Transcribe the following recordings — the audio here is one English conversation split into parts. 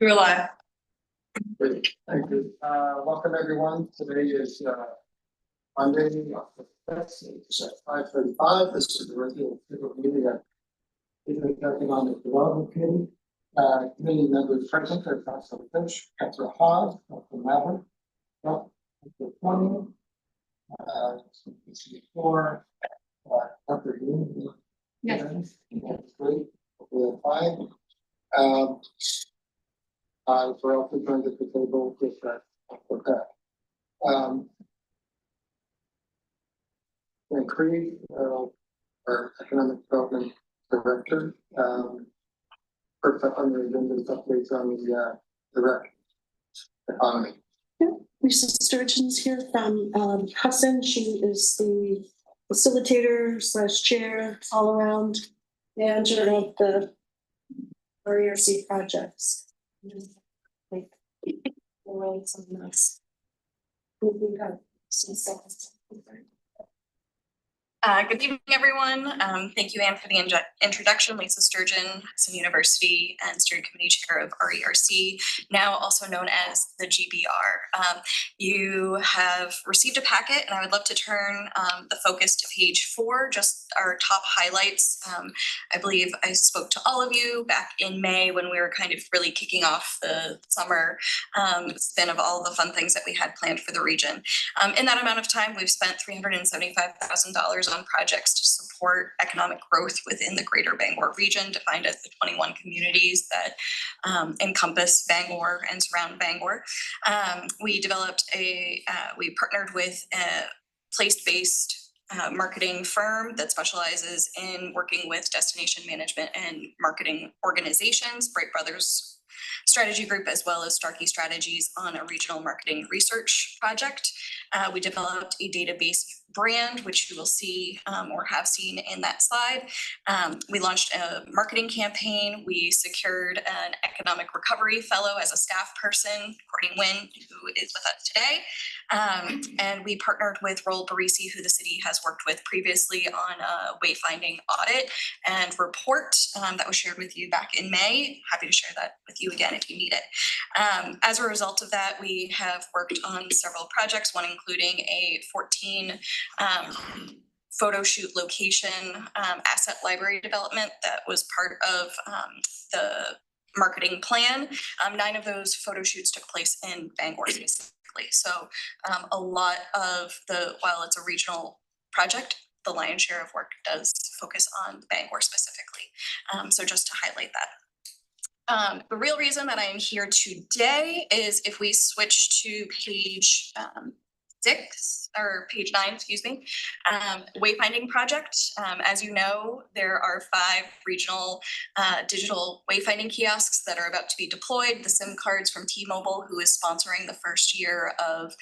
You're alive. Great, thank you. Welcome everyone. Today is Monday, October 5th. It's at 5:35. This is the regular meeting of the Economic Development Committee. Committee members present are Councilor Finch, Councilor Hogg, Councilor Maverick, Councilor Tony, before Dr. Green. Yes. That's great. We have five. We're also joined at the table with Frank Creed, our Economic Development Director, first up on the agenda is updates on the direct economy. Yeah, Lisa Sturgeon's here from Hudson. She is the facilitator / chair, all around manager of the RERC projects. Like, some nice. Good evening, everyone. Thank you, Anne, for the introduction. Lisa Sturgeon, Hudson University and Steering Committee Chair of RERC, now also known as the GBR. You have received a packet, and I would love to turn the focus to page 4, just our top highlights. I believe I spoke to all of you back in May when we were kind of really kicking off the summer spin of all the fun things that we had planned for the region. In that amount of time, we've spent $375,000 on projects to support economic growth within the greater Bangor region, defined as the 21 communities that encompass Bangor and surround Bangor. We partnered with a place-based marketing firm that specializes in working with destination management and marketing organizations, Bright Brothers Strategy Group, as well as Starkey Strategies, on a regional marketing research project. We developed a database brand, which you will see or have seen in that slide. We launched a marketing campaign. We secured an economic recovery fellow as a staff person, Courtney Nguyen, who is with us today. And we partnered with Roll Barisi, who the city has worked with previously, on a wayfinding audit and report that was shared with you back in May. Happy to share that with you again if you need it. As a result of that, we have worked on several projects, one including a 14 photo shoot location asset library development that was part of the marketing plan. 9 of those photo shoots took place in Bangor specifically. So a lot of while it's a regional project, the lion's share of work does focus on Bangor specifically. So just to highlight that. The real reason that I am here today is if we switch to page 6 or page 9, excuse me, wayfinding project. As you know, there are 5 regional digital wayfinding kiosks that are about to be deployed. The SIM cards from T-Mobile, who is sponsoring the first year of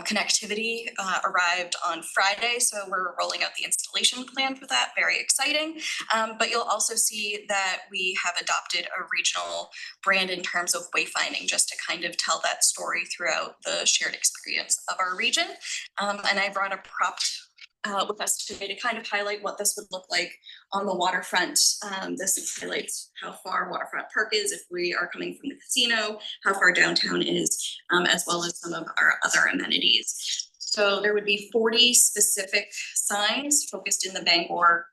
connectivity, arrived on Friday. So we're rolling out the installation plan for that. Very exciting. But you'll also see that we have adopted a regional brand in terms of wayfinding, just to kind of tell that story throughout the shared experience of our region. And I brought a prop with us today to kind of highlight what this would look like on the waterfront. This highlights how far Waterfront Park is if we are coming from the casino, how far downtown is, as well as some of our other amenities. So there would be 40 specific signs focused in the Bangor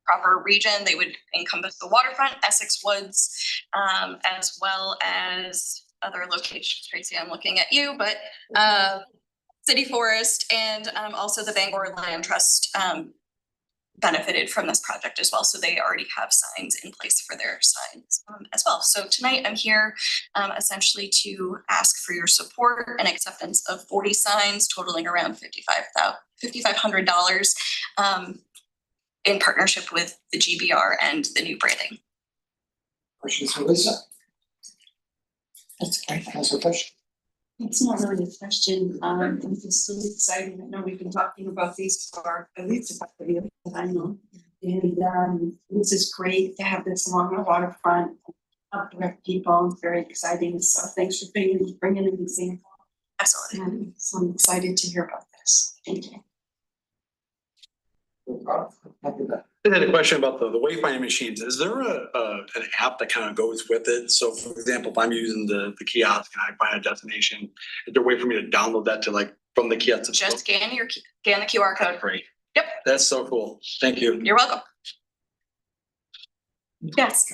proper region. They would encompass the waterfront, Essex Woods, as well as other locations. Tracy, I'm looking at you, but City Forest and also the Bangor Land Trust benefited from this project as well. So they already have signs in place for their signs as well. So tonight I'm here essentially to ask for your support and acceptance of 40 signs totaling around $5,500 in partnership with the GBR and the new branding. Questions for Lisa? That's great. Councilor Fish? It's not really a question. It's so exciting. I know we've been talking about these for at least a couple of years, but I know. And this is great to have this along the waterfront, uplift people. It's very exciting. So thanks for bringing an example. Absolutely. So I'm excited to hear about this. Thank you. I had a question about the wayfinding machines. Is there an app that kind of goes with it? So for example, if I'm using the kiosk and I find a destination, is there a way for me to download that to like from the kiosk? Just scan the QR code. Great. Yep. That's so cool. Thank you. You're welcome. Yes.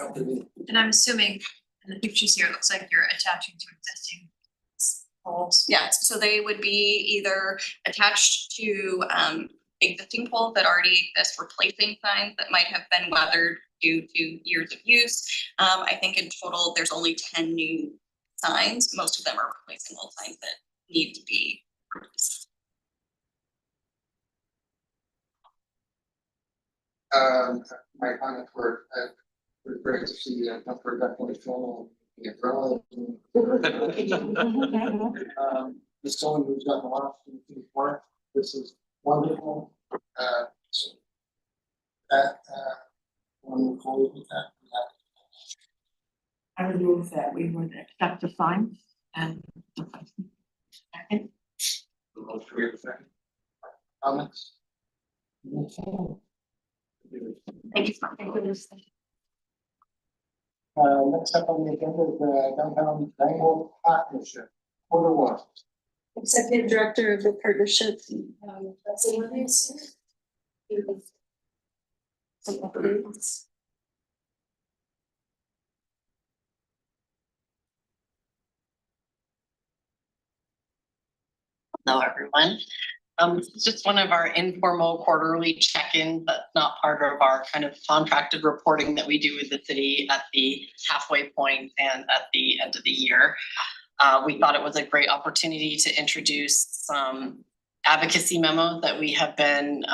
And I'm assuming in the pictures here, it looks like you're attaching to existing poles. Yes, so they would be either attached to existing poles that already exist, replacing signs that might have been weathered due to years of use. I think in total, there's only 10 new signs. Most of them are replacing old signs that need to be replaced. My comments were great to see for definitely formal. As someone who's done a lot of work, this is wonderful. So that wonderful with that. I would move that we would accept the fine and. Second. Comments? Thank you. Next up on the agenda is the downtown Bangor partnership. Quarter one. Executive Director of the partnership. That's Olivia. Some updates. Hello, everyone. This is just one of our informal quarterly check-ins that's not part of our kind of contracted reporting that we do with the city at the halfway point and at the end of the year. We thought it was a great opportunity to introduce some advocacy memos that we have been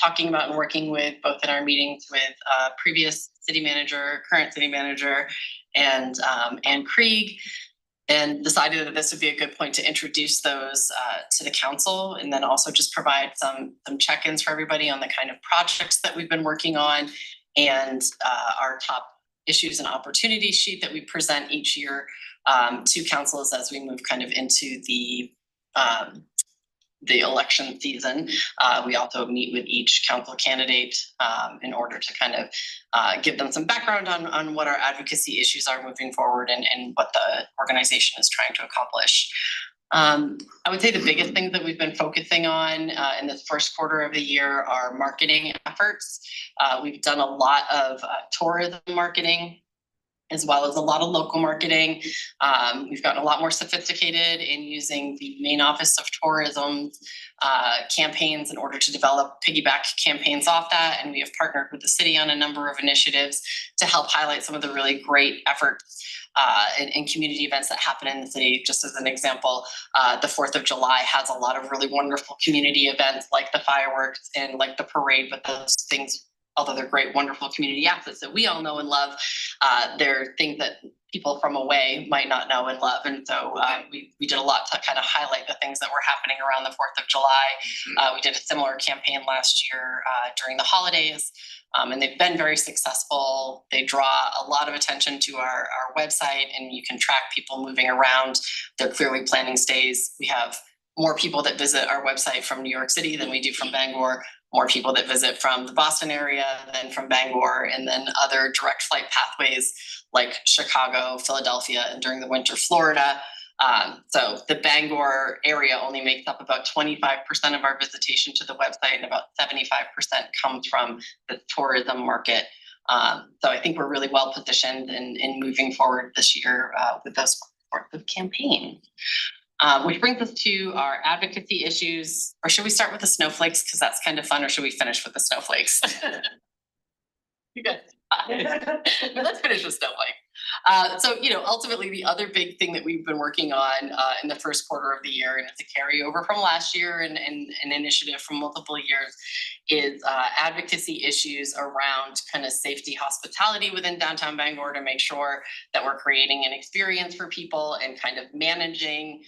talking about and working with both in our meetings with previous city manager, current city manager, and Krieg. And decided that this would be a good point to introduce those to the council, and then also just provide some check-ins for everybody on the kind of projects that we've been working on, and our top issues and opportunities sheet that we present each year to councils as we move kind of into the election season. We also meet with each council candidate in order to kind of give them some background on what our advocacy issues are moving forward and what the organization is trying to accomplish. I would say the biggest things that we've been focusing on in this first quarter of the year are marketing efforts. We've done a lot of tourism marketing, as well as a lot of local marketing. We've gotten a lot more sophisticated in using the main office of tourism campaigns in order to develop piggyback campaigns off that. And we have partnered with the city on a number of initiatives to help highlight some of the really great efforts and community events that happen in the city. Just as an example, the 4th of July has a lot of really wonderful community events like the fireworks and like the parade, but those things, although they're great, wonderful community assets that we all know and love, they're things that people from away might not know and love. And so we did a lot to kind of highlight the things that were happening around the 4th of July. We did a similar campaign last year during the holidays, and they've been very successful. They draw a lot of attention to our website, and you can track people moving around. They're clearly planning stays. We have more people that visit our website from New York City than we do from Bangor, more people that visit from the Boston area than from Bangor, and then other direct flight pathways like Chicago, Philadelphia, and during the winter, Florida. So the Bangor area only makes up about 25% of our visitation to the website, and about 75% comes from the tourism market. So I think we're really well positioned in moving forward this year with those sorts of campaigns. Which brings us to our advocacy issues, or should we start with the snowflakes? Because that's kind of fun, or should we finish with the snowflakes? You guys, let's finish with snowflake. So, ultimately the other big thing that we've been working on in the first quarter of the year, and it's a carryover from last year and an initiative from multiple years, is advocacy issues around kind of safety hospitality within downtown Bangor, to make sure that we're creating an experience for people and kind of managing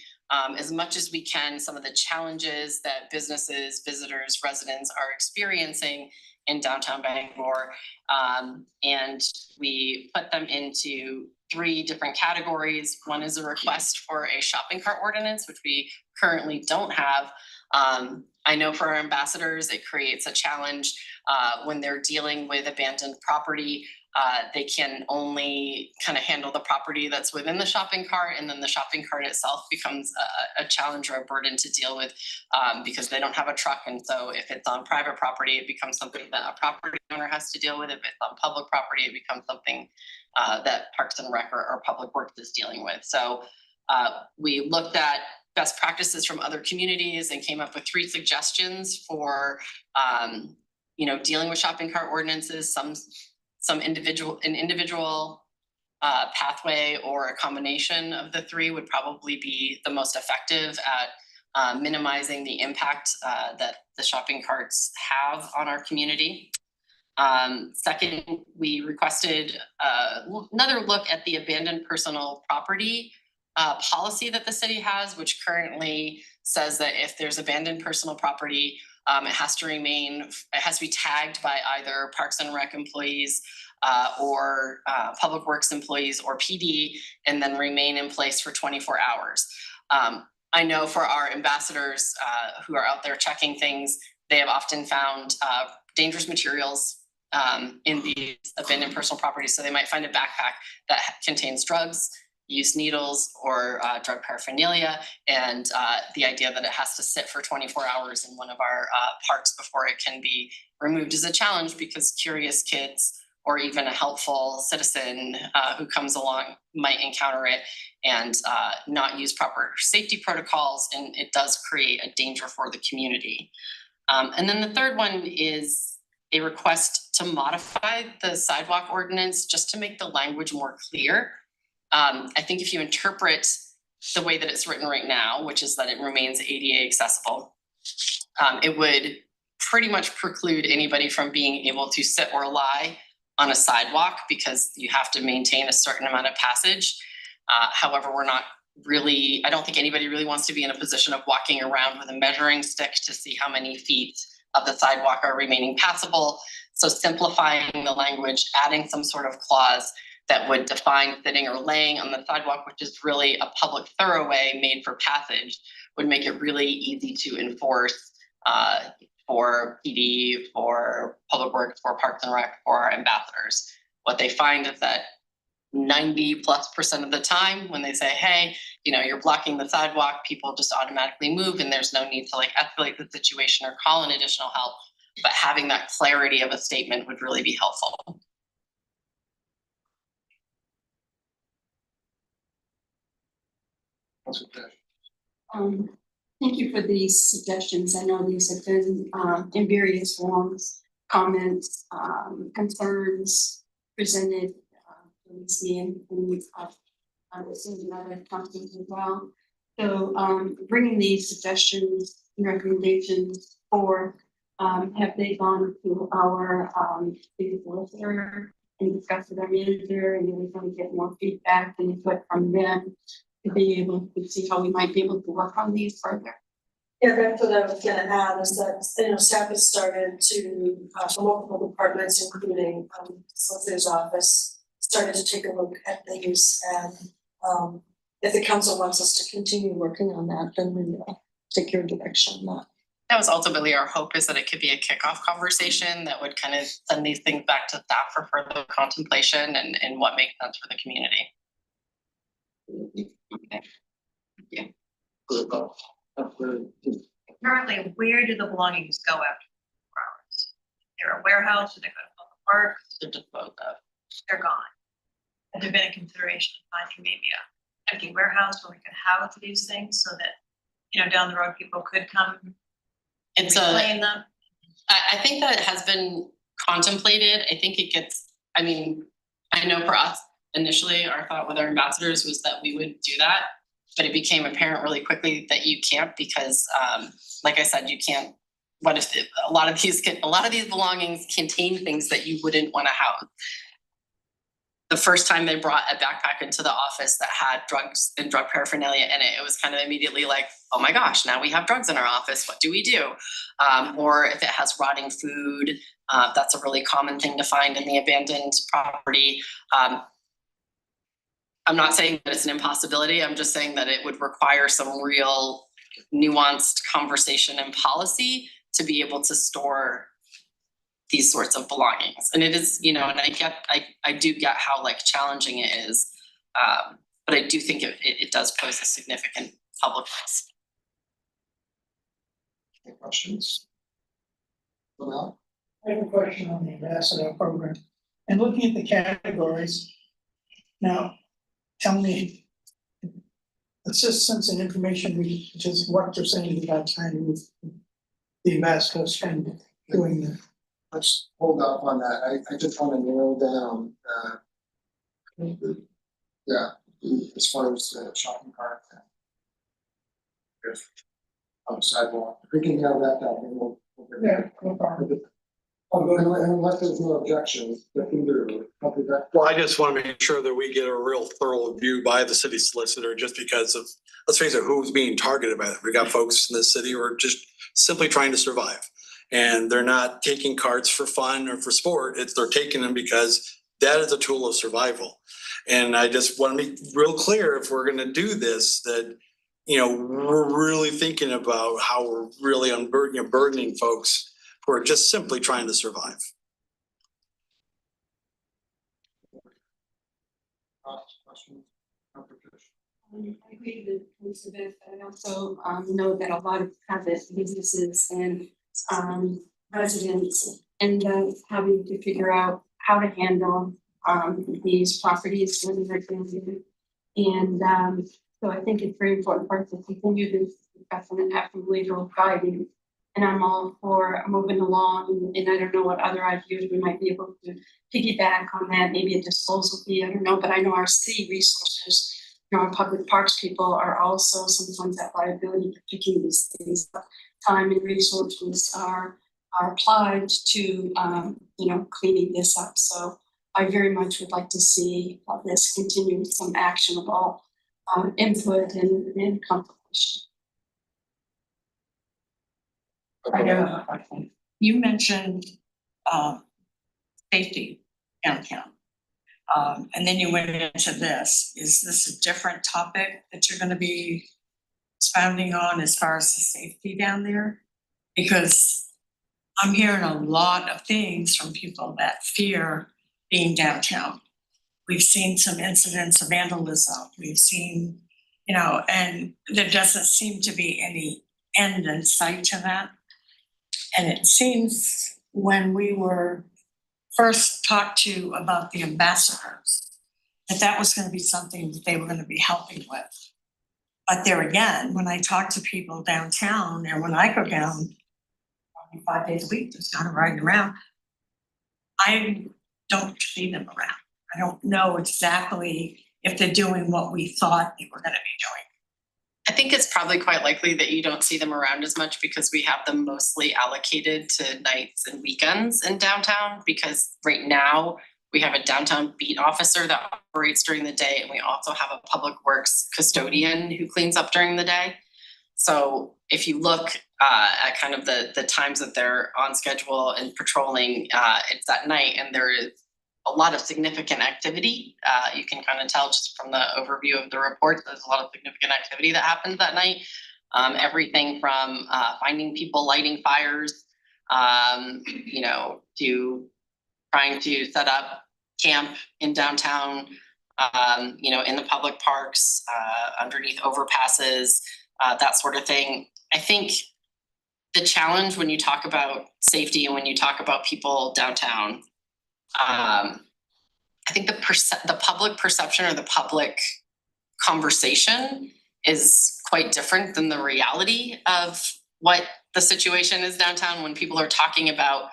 as much as we can some of the challenges that businesses, visitors, residents are experiencing in downtown Bangor. And we put them into 3 different categories. One is a request for a shopping cart ordinance, which we currently don't have. I I know for our ambassadors, it creates a challenge when they're dealing with abandoned property. They can only kind of handle the property that's within the shopping cart, and then the shopping cart itself becomes a challenge or a burden to deal with because they don't have a truck. And so if it's on private property, it becomes something that a property owner has to deal with. If it's on public property, it becomes something that Parks and Rec or Public Works is dealing with. So we looked at best practices from other communities and came up with 3 suggestions for dealing with shopping cart ordinances. An individual pathway or a combination of the 3 would probably be the most effective at minimizing the impact that the shopping carts have on our community. Second, we requested another look at the abandoned personal property policy that the city has, which currently says that if there's abandoned personal property, it has to be tagged by either Parks and Rec employees or Public Works employees or PD, and then remain in place for 24 hours. I know for our ambassadors who are out there checking things, they have often found dangerous materials in these abandoned personal properties. So they might find a backpack that contains drugs, used needles, or drug paraphernalia, and the idea that it has to sit for 24 hours in one of our parks before it can be removed is a challenge, because curious kids or even a helpful citizen who comes along might encounter it and not use proper safety protocols, and it does create a danger for the community. And then the third one is a request to modify the sidewalk ordinance just to make the language more clear. I think if you interpret the way that it's written right now, which is that it remains ADA accessible, it would pretty much preclude anybody from being able to sit or lie on a sidewalk, because you have to maintain a certain amount of passage. However, I don't think anybody really wants to be in a position of walking around with a measuring stick to see how many feet of the sidewalk are remaining passable. So simplifying the language, adding some sort of clause that would define sitting or laying on the sidewalk, which is really a public thoroughway made for passage, would make it really easy to enforce for PD, for Public Works, for Parks and Rec, for our ambassadors. What they find is that 90+% of the time when they say, hey, you're blocking the sidewalk, people just automatically move, and there's no need to escalate the situation or call in additional help. But having that clarity of a statement would really be helpful. Thank you for these suggestions. I know these have been in various forms, comments, concerns presented to me and other companies as well. So bringing these suggestions and recommendations forward, have they gone to our city solicitor and discussed with our manager, and we're going to get more feedback and input from them to be able to see how we might be able to work on these further? Yeah, that's what I was gonna add, is that, staff has started to, multiple departments, including, solicitor's office, started to take a look at things, and, if the council wants us to continue working on that, then we will take your direction on that. That was ultimately our hope, is that it could be a kickoff conversation that would kind of send these things back to staff for further contemplation and what makes sense for the community. Okay. Yeah. Currently, where do the belongings go after 4 hours? They're a warehouse, or they go to public parks, They're disposed of. they're gone. Has there been a consideration of finding maybe a empty warehouse where we could house these things so that, down the road, people could come reclaim them? I think that it has been contemplated. I think it gets, I know for us, initially, our thought with our ambassadors was that we would do that, but it became apparent really quickly that you can't, because like I said, you can't. What if a lot of these belongings contain things that you wouldn't want to house? The first time they brought a backpack into the office that had drugs and drug paraphernalia in it, it was kind of immediately like, oh my gosh, now we have drugs in our office. What do we do? Or if it has rotting food, that's a really common thing to find in the abandoned property. I'm not saying that it's an impossibility. I'm just saying that it would require some real nuanced conversation and policy to be able to store these sorts of belongings. And it is, you know, and I do get how like challenging it is. But I do think it does pose a significant public risk. Any questions? Well, I have a question on the ambassador program. And looking at the categories, now, tell me, assistance and information, which is what percentage of our time with the ambassador spend doing that? let's hold up on that. I just want to narrow down, as far as the shopping cart. On the sidewalk, if we can narrow that down, then we'll. Yeah, no problem. Unless there's no objection, we can do it. Well, I just want to make sure that we get a real thorough review by the city solicitor, just because of, let's face it, who's being targeted by that. We got folks in this city who are just simply trying to survive. And they're not taking carts for fun or for sport. They're taking them because that is a tool of survival. And I just want to make real clear, if we're going to do this, that, you know, we're really thinking about how we're really burdening folks who are just simply trying to survive. Questions? I agree with Elizabeth. I also know that a lot of private businesses and residents end up having to figure out how to handle these properties when they're building. And so I think it's very important for us to continue this discussion and have some legal guidance. And I'm all for moving along, and I don't know what other ideas we might be able to piggyback on that, maybe a disposal fee, I don't know, but I know our city resources, you know, our public parks people are also sometimes at liability for picking these things up. Time and resources are applied to, you know, cleaning this up. So I very much would like to see this continue with some actionable input and compilation. I have a question. You mentioned safety downtown. And then you went into this. Is this a different topic that you're gonna be expounding on as far as the safety down there? Because I'm hearing a lot of things from people that fear being downtown. We've seen some incidents of vandalism. We've seen, you know, and there doesn't seem to be any end in sight to that. And it seems when we were first talked to about the ambassadors, that was going to be something that they were going to be helping with. But there again, when I talk to people downtown, and when I go down 5 days a week, just kind of riding around, I don't see them around. I don't know exactly if they're doing what we thought they were going to be doing. I think it's probably quite likely that you don't see them around as much because we have them mostly allocated to nights and weekends in downtown, because right now we have a downtown beat officer that operates during the day, and we also have a public works custodian who cleans up during the day. So if you look at kind of the times that they're on schedule and patrolling, it's at night, and there is a lot of significant activity. You can kind of tell just from the overview of the report, there's a lot of significant activity that happens that night. Everything from finding people lighting fires, you know, to trying to set up camp in downtown, you know, in the public parks, underneath overpasses, that sort of thing. I think the challenge when you talk about safety and when you talk about people downtown, I think the public perception or the public conversation is quite different than the reality of what the situation is downtown when people are talking about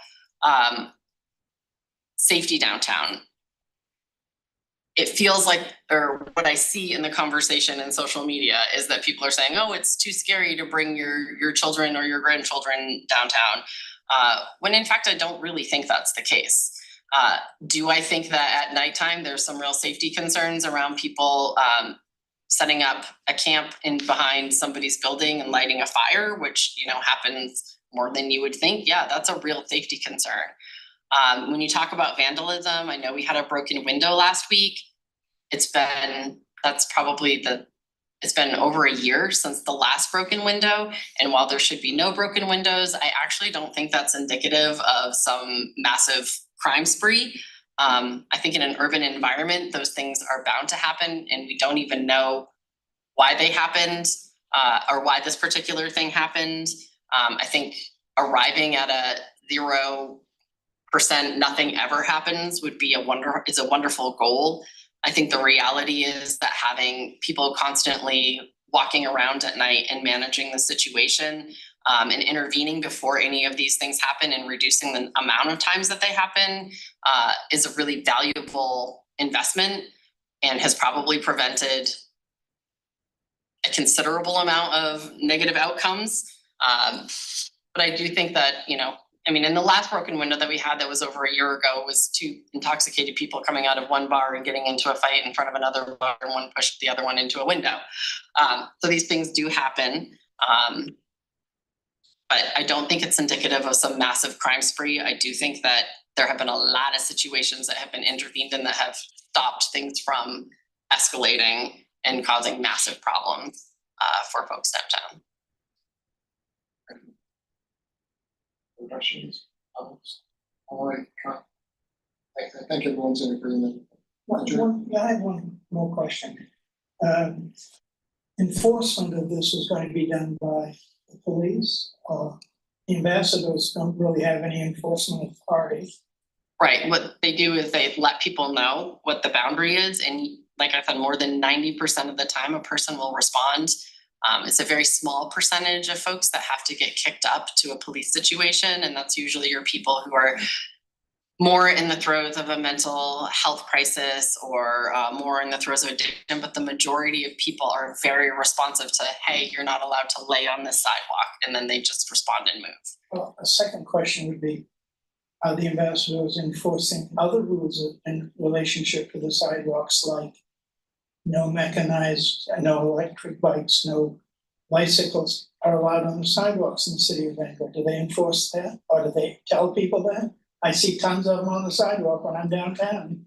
safety downtown. It feels like, or what I see in the conversation in social media is that people are saying, oh, it's too scary to bring your children or your grandchildren downtown. When in fact, I don't really think that's the case. Do I think that at nighttime there's some real safety concerns around people setting up a camp in behind somebody's building and lighting a fire, which, you know, happens more than you would think? Yeah, that's a real safety concern. When you talk about vandalism, I know we had a broken window last week. That's probably the it's been over a year since the last broken window. And while there should be no broken windows, I actually don't think that's indicative of some massive crime spree. I think in an urban environment, those things are bound to happen and we don't even know why they happened or why this particular thing happened. I think arriving at a 0% nothing ever happens would be is a wonderful goal. I think the reality is that having people constantly walking around at night and managing the situation and intervening before any of these things happen and reducing the amount of times that they happen is a really valuable investment and has probably prevented a considerable amount of negative outcomes. But I do think that, in the last broken window that we had that was over a year ago was two intoxicated people coming out of one bar and getting into a fight in front of another bar and one pushed the other one into a window. So these things do happen. But I don't think it's indicative of some massive crime spree. I do think that there have been a lot of situations that have been intervened in that have stopped things from escalating and causing massive problems for folks downtown. Questions, comments? All right, I think everyone's in agreement. I have one more question. Enforcement of this is going to be done by the police. Ambassadors don't really have any enforcement authority. Right, what they do is they let people know what the boundary is, and like I said, more than 90% of the time a person will respond. It's a very small percentage of folks that have to get kicked up to a police situation, and that's usually your people who are more in the throes of a mental health crisis or more in the throes of addiction, but the majority of people are very responsive to, hey, you're not allowed to lay on this sidewalk, and then they just respond and move. Well, a second question would be, are the ambassadors enforcing other rules in relationship to the sidewalks, like no mechanized, no electric bikes, no bicycles are allowed on the sidewalks in the city of Vancouver? Do they enforce that, or do they tell people that? I see tons of them on the sidewalk when I'm downtown.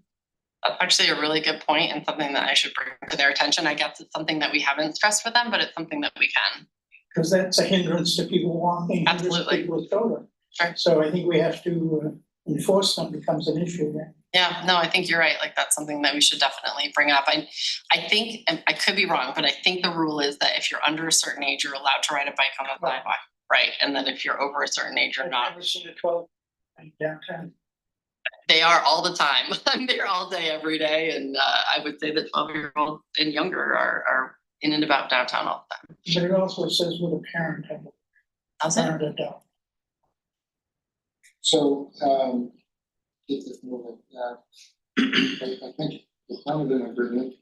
That's actually a really good point and something that I should bring to their attention. I guess it's something that we haven't stressed with them, but it's something that we can. Because that's a hindrance to people walking. Absolutely. People with children. Sure. So I think we have to, enforcement becomes an issue there. Yeah, no, I think you're right. Like that's something that we should definitely bring up. I think, and I could be wrong, but I think the rule is that if you're under a certain age, you're allowed to ride a bike on the sidewalk, right? And then if you're over a certain age, you're not. I've never seen a 12 downtown. They are all the time. I'm there all day, every day, and I would say that 12-year-olds and younger are in and about downtown all the time. But it also says with a parent, parent adult. So, keep this moving. I think the town is in agreement.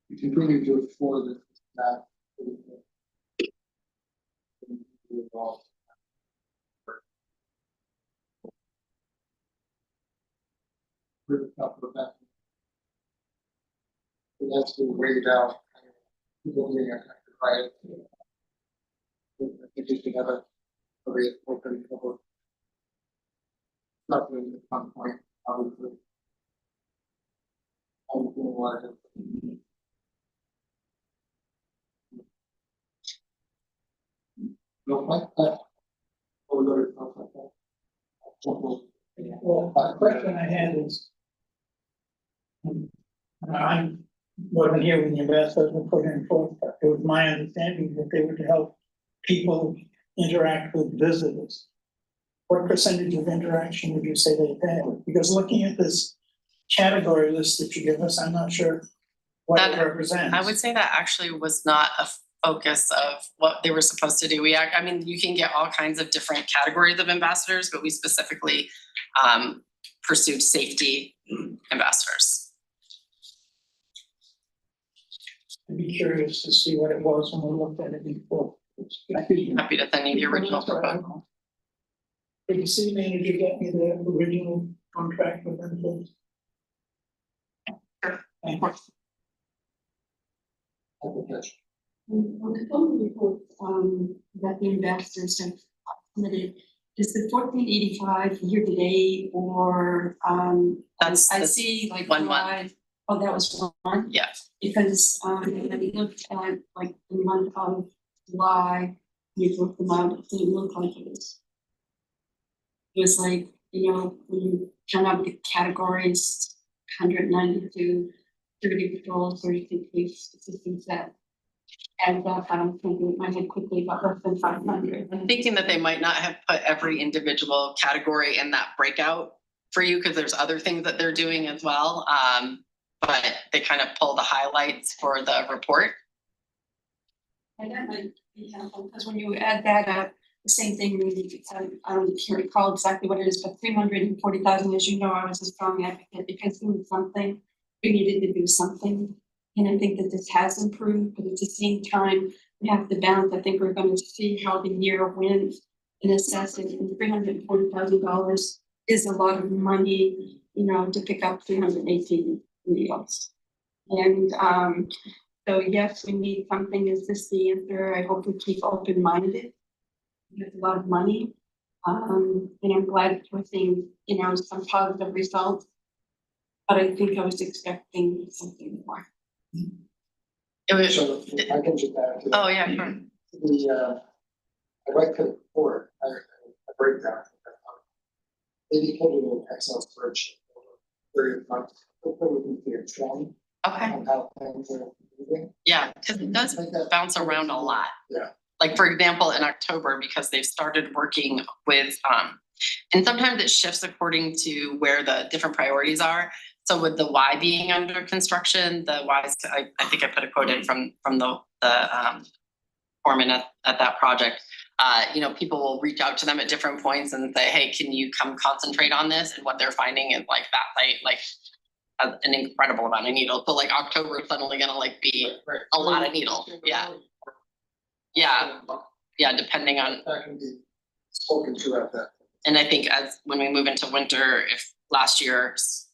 You continue to explore this, that. That's been weighed out. People being affected by it. I think you should have a very open public. Something at some point, obviously. I'm feeling like it. No, like that. Or we go to something like that. Well, the question I had is, I'm wasn't here when the ambassadors were put in forth, but it was my understanding that they were to help people interact with visitors. What percentage of interaction would you say they had? Because looking at this category list that you give us, I'm not sure what it represents. I would say that actually was not a focus of what they were supposed to do. I mean, you can get all kinds of different categories of ambassadors, but we specifically pursued safety ambassadors. I'd be curious to see what it was when we looked at it before. Happy to send you the original proposal. Did the city manager get me the original contract with them, please? Sure. Thank you. On the phone report, that the ambassadors have submitted, is the 1485 year to date or, That's I the see like 1 month. July. Oh, that was one, Yes. because, when we looked at like the month of July, we looked them out, it didn't look like it was. It was like, you know, when you count out the categories, 192, 30 patrols, 32 police assistants that adds up, I'm thinking in my head quickly about less than 500. I'm thinking that they might not have put every individual category in that breakout for you, because there's other things that they're doing as well. But they kind of pull the highlights for the report. And that might be helpful, because when you add that up, the same thing, really, I don't can't recall exactly what it is, but 340,000, as you know, I was a strong advocate because we needed to do something. And I think that this has improved, but at the same time, we have to balance. I think we're going to see how the year went and assess it. And $340,000 is a lot of money, you know, to pick up 318 meals. And so yes, we need something. Is this the answer? I hope we keep open-minded. It's a lot of money. And I'm glad we're seeing, you know, some positive results. But I think I was expecting something more. It was, So I can just add to that. oh yeah, sure. I read the report, I breakdown. Indicated an Excel spreadsheet over a period of months. Hopefully we can see a trend Okay. on how things are moving. Yeah, because it does bounce around a lot. Yeah. Like, for example, in October, because they've started working with, and sometimes it shifts according to where the different priorities are. So with the Y being under construction, the Y's, I think I put a quote in from the foreman at that project. You know, people will reach out to them at different points and say, hey, can you come concentrate on this? And what they're finding is like that site, like an incredible amount of needles. So like October is suddenly gonna like be a lot of needles. Yeah. Yeah. Yeah, depending on. That can be spoken to at that. And I think as when we move into winter, if last year's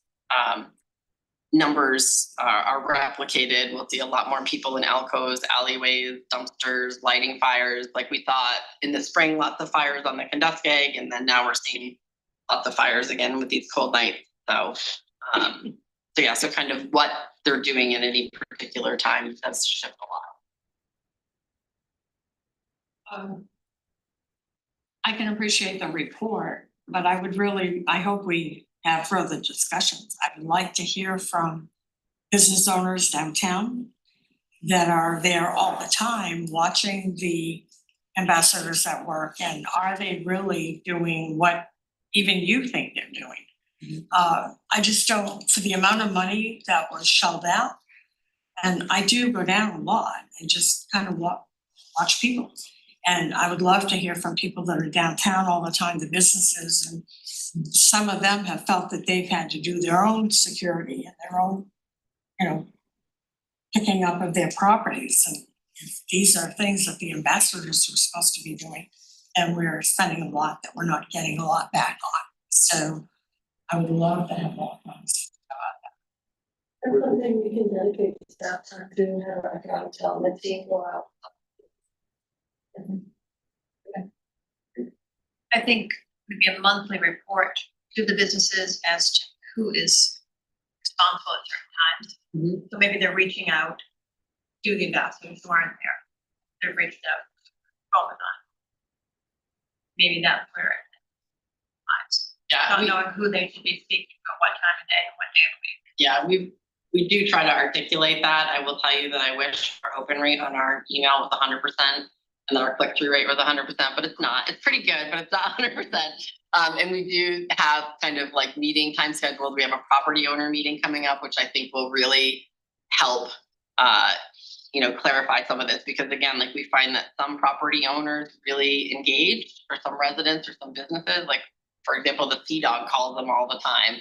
numbers are replicated, we'll see a lot more people in alcoves, alleyways, dumpsters, lighting fires. Like we thought in the spring, lots of fires on the Kenduskeag, and then now we're seeing lots of fires again with these cold nights. So, so yeah, so kind of what they're doing at any particular time does shift a lot. I can appreciate the report, but I hope we have further discussions. I would like to hear from business owners downtown that are there all the time watching the ambassadors at work, and are they really doing what even you think they're doing? I just don't, for the amount of money that was shelled out, and I do go down a lot and just kind of watch people. And I would love to hear from people that are downtown all the time, the businesses, and some of them have felt that they've had to do their own security and their own, you know, picking up of their properties. And if these are things that the ambassadors are supposed to be doing, and we're spending a lot that we're not getting a lot back on. So I would love to have more conversation about that. And something we can dedicate staff time to doing, have our account tell the team go out. I think maybe a monthly report to the businesses as to who is responsible at certain times. So maybe they're reaching out to the ambassadors who aren't there. They've reached out all the time. Maybe that's where it lies. Yeah, Not knowing who they should be speaking about, what time of day and what day of the week. yeah, we do try to articulate that. I will tell you that I wish our open rate on our email was 100%. And our click-through rate was 100%, but it's not. It's pretty good, but it's not 100%. And we do have kind of like meeting time scheduled. We have a property owner meeting coming up, which I think will really help, you know, clarify some of this. Because again, like we find that some property owners really engage, or some residents or some businesses, like for example, the Sea Dog calls them all the time.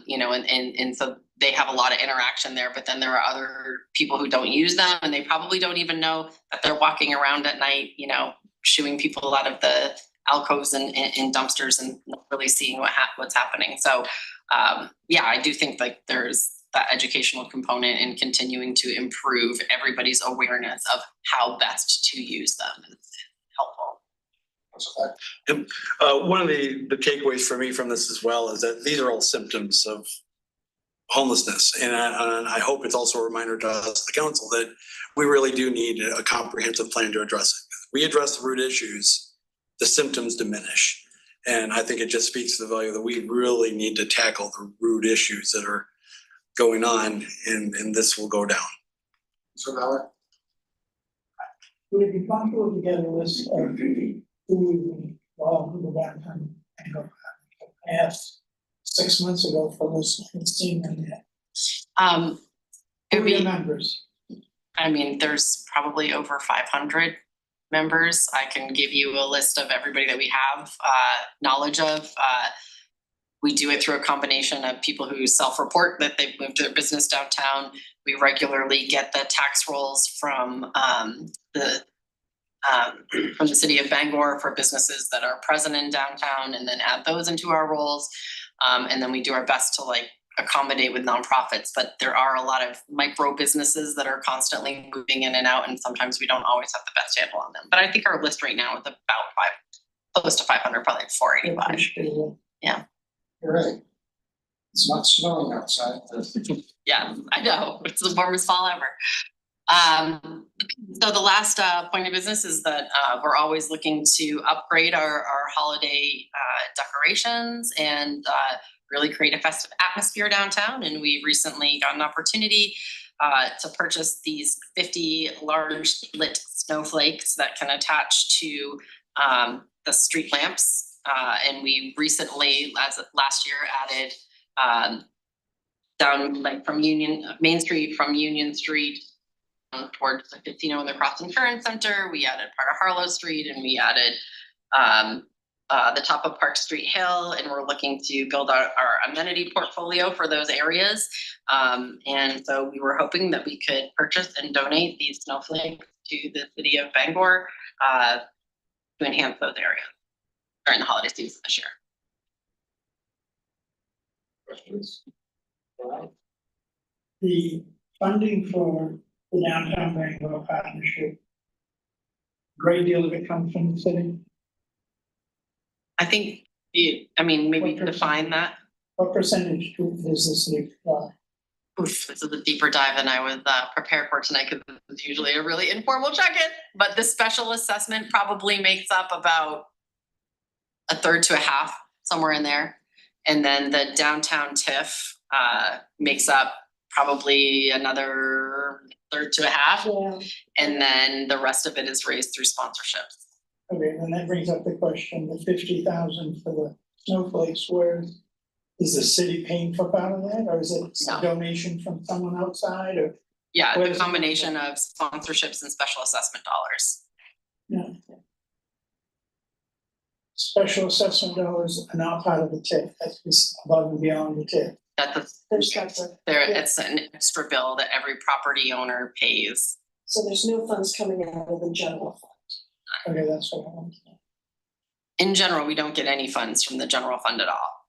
You know, and so they have a lot of interaction there, but then there are other people who don't use them, and they probably don't even know that they're walking around at night, you know, shooing people out of the alcoves and dumpsters and not really seeing what's happening. So yeah, I do think like there's that educational component in continuing to improve everybody's awareness of how best to use them is helpful. One of the takeaways for me from this as well is that these are all symptoms of homelessness. And I hope it's also a reminder to us, the council, that we really do need a comprehensive plan to address it. If we address the root issues, the symptoms diminish. And I think it just speaks to the value that we really need to tackle the root issues that are going on, and this will go down. So now, Would it be possible to get a list of who we involved with the downtown Bangor? I asked 6 months ago for this, I haven't seen them yet. It Who would are your be, members? I mean, there's probably over 500 members. I can give you a list of everybody that we have knowledge of. We do it through a combination of people who self-report that they've moved their business downtown. We regularly get the tax rolls from the city of Bangor for businesses that are present in downtown, and then add those into our rolls. And then we do our best to like accommodate with nonprofits, but there are a lot of micro businesses that are constantly moving in and out, and sometimes we don't always have the best handle on them. But I think our list right now is about close to 500, probably 485. Yeah. you're right. It's not snowing outside. Yeah, I know. It's the warmest fall ever. So the last point of business is that we're always looking to upgrade our holiday decorations and really create a festive atmosphere downtown. And we recently got an opportunity to purchase these 50 large lit snowflakes that can attach to the street lamps. And we recently, as last year, added down like from Main Street, from Union Street towards the casino and the Cross Insurance Center. We added part of Harlow Street, and we added the top of Park Street Hill, and we're looking to build out our amenity portfolio for those areas. And so we were hoping that we could purchase and donate these snowflakes to the city of Bangor to enhance those areas during the holiday season this year. Questions? The funding for the downtown Bangor partnership, great deal of it comes from the city. I think, maybe define that. What percentage does the city apply? Oof, this is a deeper dive than I was prepared for tonight, because it's usually a really informal check-in. But this special assessment probably makes up about a third to a half, somewhere in there. And then the downtown TIF makes up probably another third to a half. Yeah. And then the rest of it is raised through sponsorships. Okay, then that brings up the question, the 50,000 for the snowflakes, where is the city paying for part of that, or is it No. a donation from someone outside, or? Yeah, Where the does it come combination from? of sponsorships and special assessment dollars. No. Special assessment dollars are not part of the TIF, that's just above and beyond the TIF. It's an extra bill that every property owner pays. So there's no funds coming out of the general fund. Okay, that's what I want to know. In general, we don't get any funds from the general fund at all.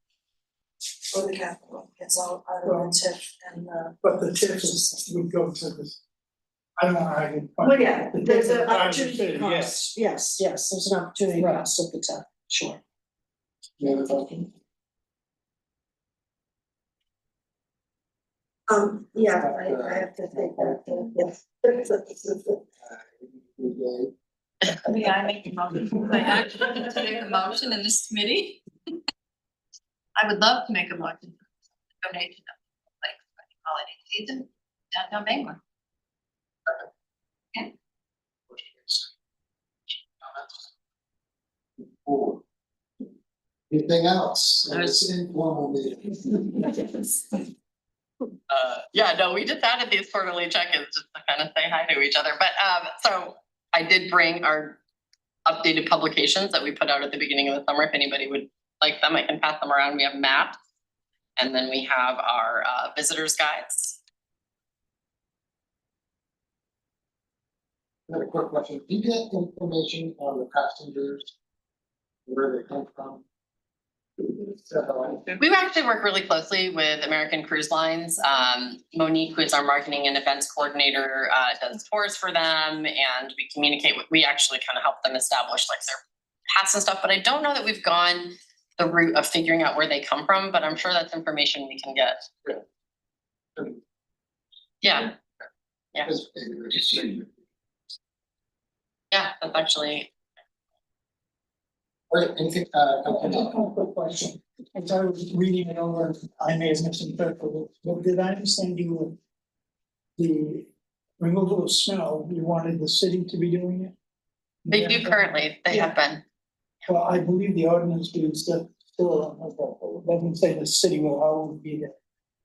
Or the capital, it's all out of the TIF and But the TIF is, would go to this, I don't know how I can. well, yeah, The TIF there's is an part of the opportunity city, yes. cost, yes, there's an opportunity Right. cost of the TIF, sure. Any other questions? Yeah, I have to think that, yes. May I make a motion? May I make a motion in this committee? I would love to make a motion for donation of like holiday season downtown Bangor. Cool. Anything else? It's informal meeting. Yeah, no, we just added these quarterly check-ins just to kind of say hi to each other. But so I did bring our updated publications that we put out at the beginning of the summer. If anybody would like them, I can pass them around. We have maps, and then we have our visitors guides. I have a quick question. Do you get information on the passengers? Where they come from? We actually work really closely with American Cruise Lines. Monique, who is our marketing and events coordinator, does tours for them, and we communicate with, we actually kind of help them establish like their paths and stuff, but I don't know that we've gone the route of figuring out where they come from, but I'm sure that's information we can get. Yeah, yeah, that's actually, Anything, I have a quick question. As I was reading it over, I may have misinterpreted, but did I understand you with the removal of snow, you wanted the city to be doing it? they do currently, they have been. Well, I believe the ordinance reads that still, doesn't say the city will always be there.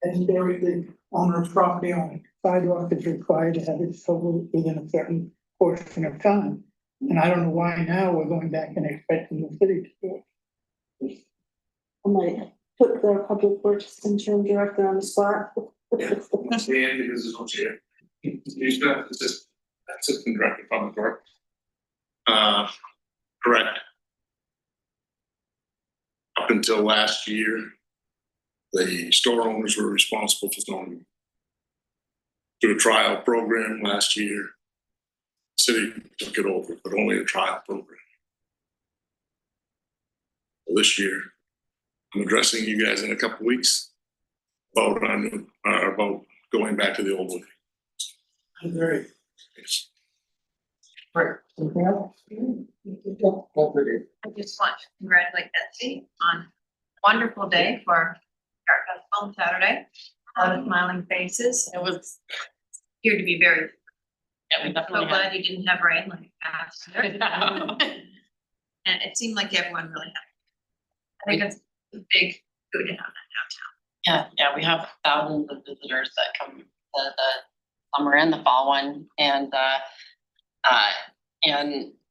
And there, the owner of property on sidewalk is required to have it shoveled within a certain portion of time. And I don't know why now we're going back and expecting the city to do it. I might put the public works interim director on the spot. This is chair. Assistant Director of Public Works. Correct. Up until last year, the store owners were responsible for zoning. Through a trial program last year, city took it over, but only a trial program. This year, I'm addressing you guys in a couple weeks about going back to the old way. Very. right, anything else? I just want to congratulate Betsy on a wonderful day for Art Festival on Saturday. A lot of smiling faces. It was, Here to be very, yeah, we so definitely had. glad you didn't have rain like last year. And it seemed like everyone really had. I think it's a big good to have that Yeah, we have thousands of visitors that come to the summer and the fall one, and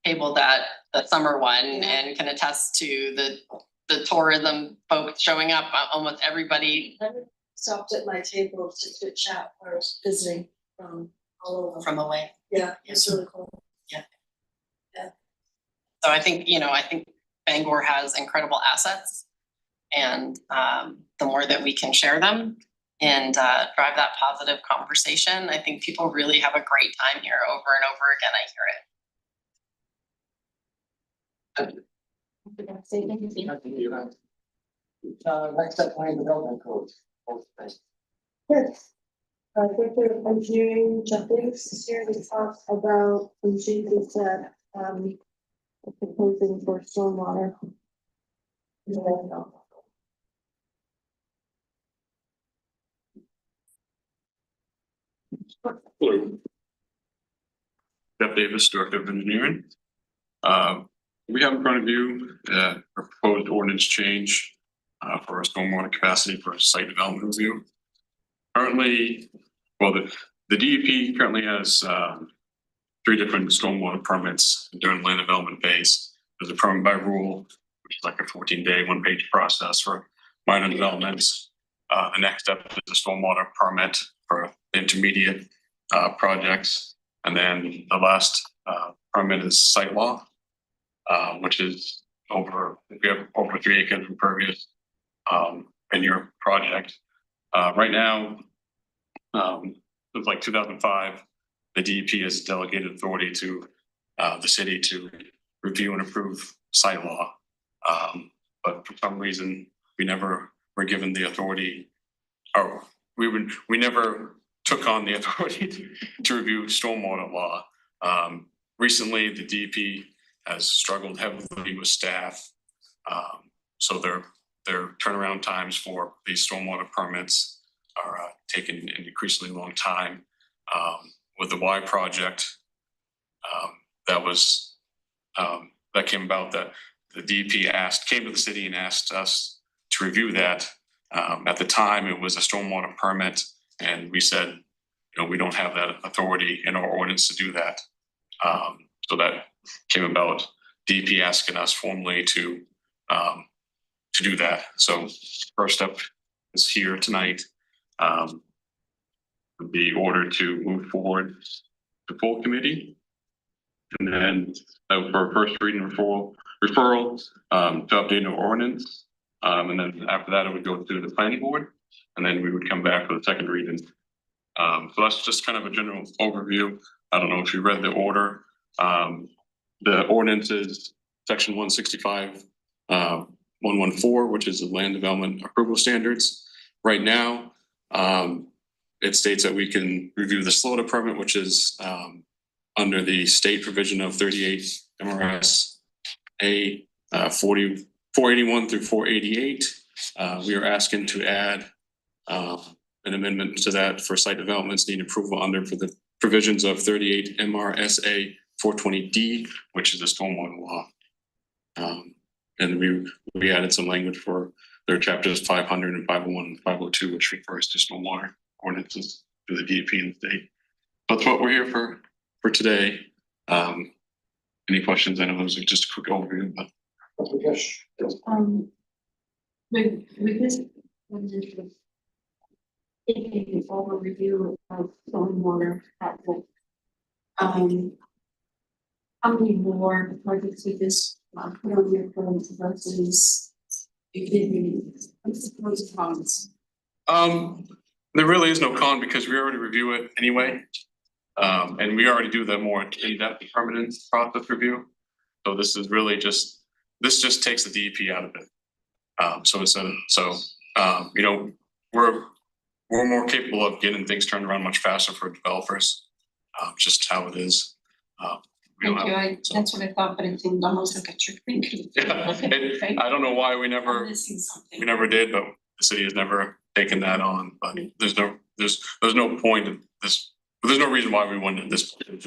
able that the summer one, and can attest to the tourism folks showing up. Almost everybody Stopped at my table to chit chat, I was visiting from all over. from away. Yeah, it's really cool. So I think Bangor has incredible assets, and the more that we can share them and drive that positive conversation, I think people really have a great time here over and over again. I hear it. Next up, land development code. Yes. Director of Engineering, Jeff Davis is here to talk about some changes that, we're proposing for stormwater. Hello. Jeff Davis, Director of Engineering. We have in front of you a proposed ordinance change for a stormwater capacity for a site development review. Currently, well, the DEP currently has 3 different stormwater permits during land development phase. There's a permit by rule, which is like a 14-day, 1-page process for minor developments. The next step is a stormwater permit for intermediate projects. And then the last permit is site law, which is if you have over 3 acres of impervious in your project. Right now, since like 2005, the DEP has delegated authority to the city to review and approve site law. But for some reason, we never were given the authority, or we never took on the authority to review stormwater law. Recently, the DEP has struggled heavily with staff. So their turnaround times for these stormwater permits are taking an increasingly long time. With the Y project, that came about, that the DEP came to the city and asked us to review that. At the time, it was a stormwater permit, and we said, we don't have that authority in our ordinance to do that. So that came about DEP asking us formally to do that. So first step is here tonight. Would be ordered to move forward to full committee, and then for first reading referral to update our ordinance, and then after that it would go to the planning board, and then we would come back for the second reading. So that's just kind of a general overview. I don't know if you read the order. The ordinance is section 165, 114, which is the land development approval standards. Right now, it states that we can review the SLOTA permit, which is under the state provision of 38 MRS A 481 through 488. We are asking to add an amendment to that for site developments need approval under for the provisions of 38 MRSA 420D, which is a stormwater law. And we added some language for their chapters 500 and 501 and 502, which refers to stormwater ordinances to the DEP in the state. That's what we're here for today. Any questions? I know those are just a quick overview, but With this, taking an over review of stormwater project, how many more projects with this put on your plate versus pros and cons? there really is no con because we already review it anyway. And we already do the more in-depth permanent process review. So this is really this just takes the DEP out of it. You know, we're more capable of getting things turned around much faster for developers. Just how it is. Thank you, that's what I thought, but it seemed almost like a trick thinking. Yeah, I don't know why we never did, but the city has never taken that on. But there's no point in this. There's no reason why we wouldn't at this point.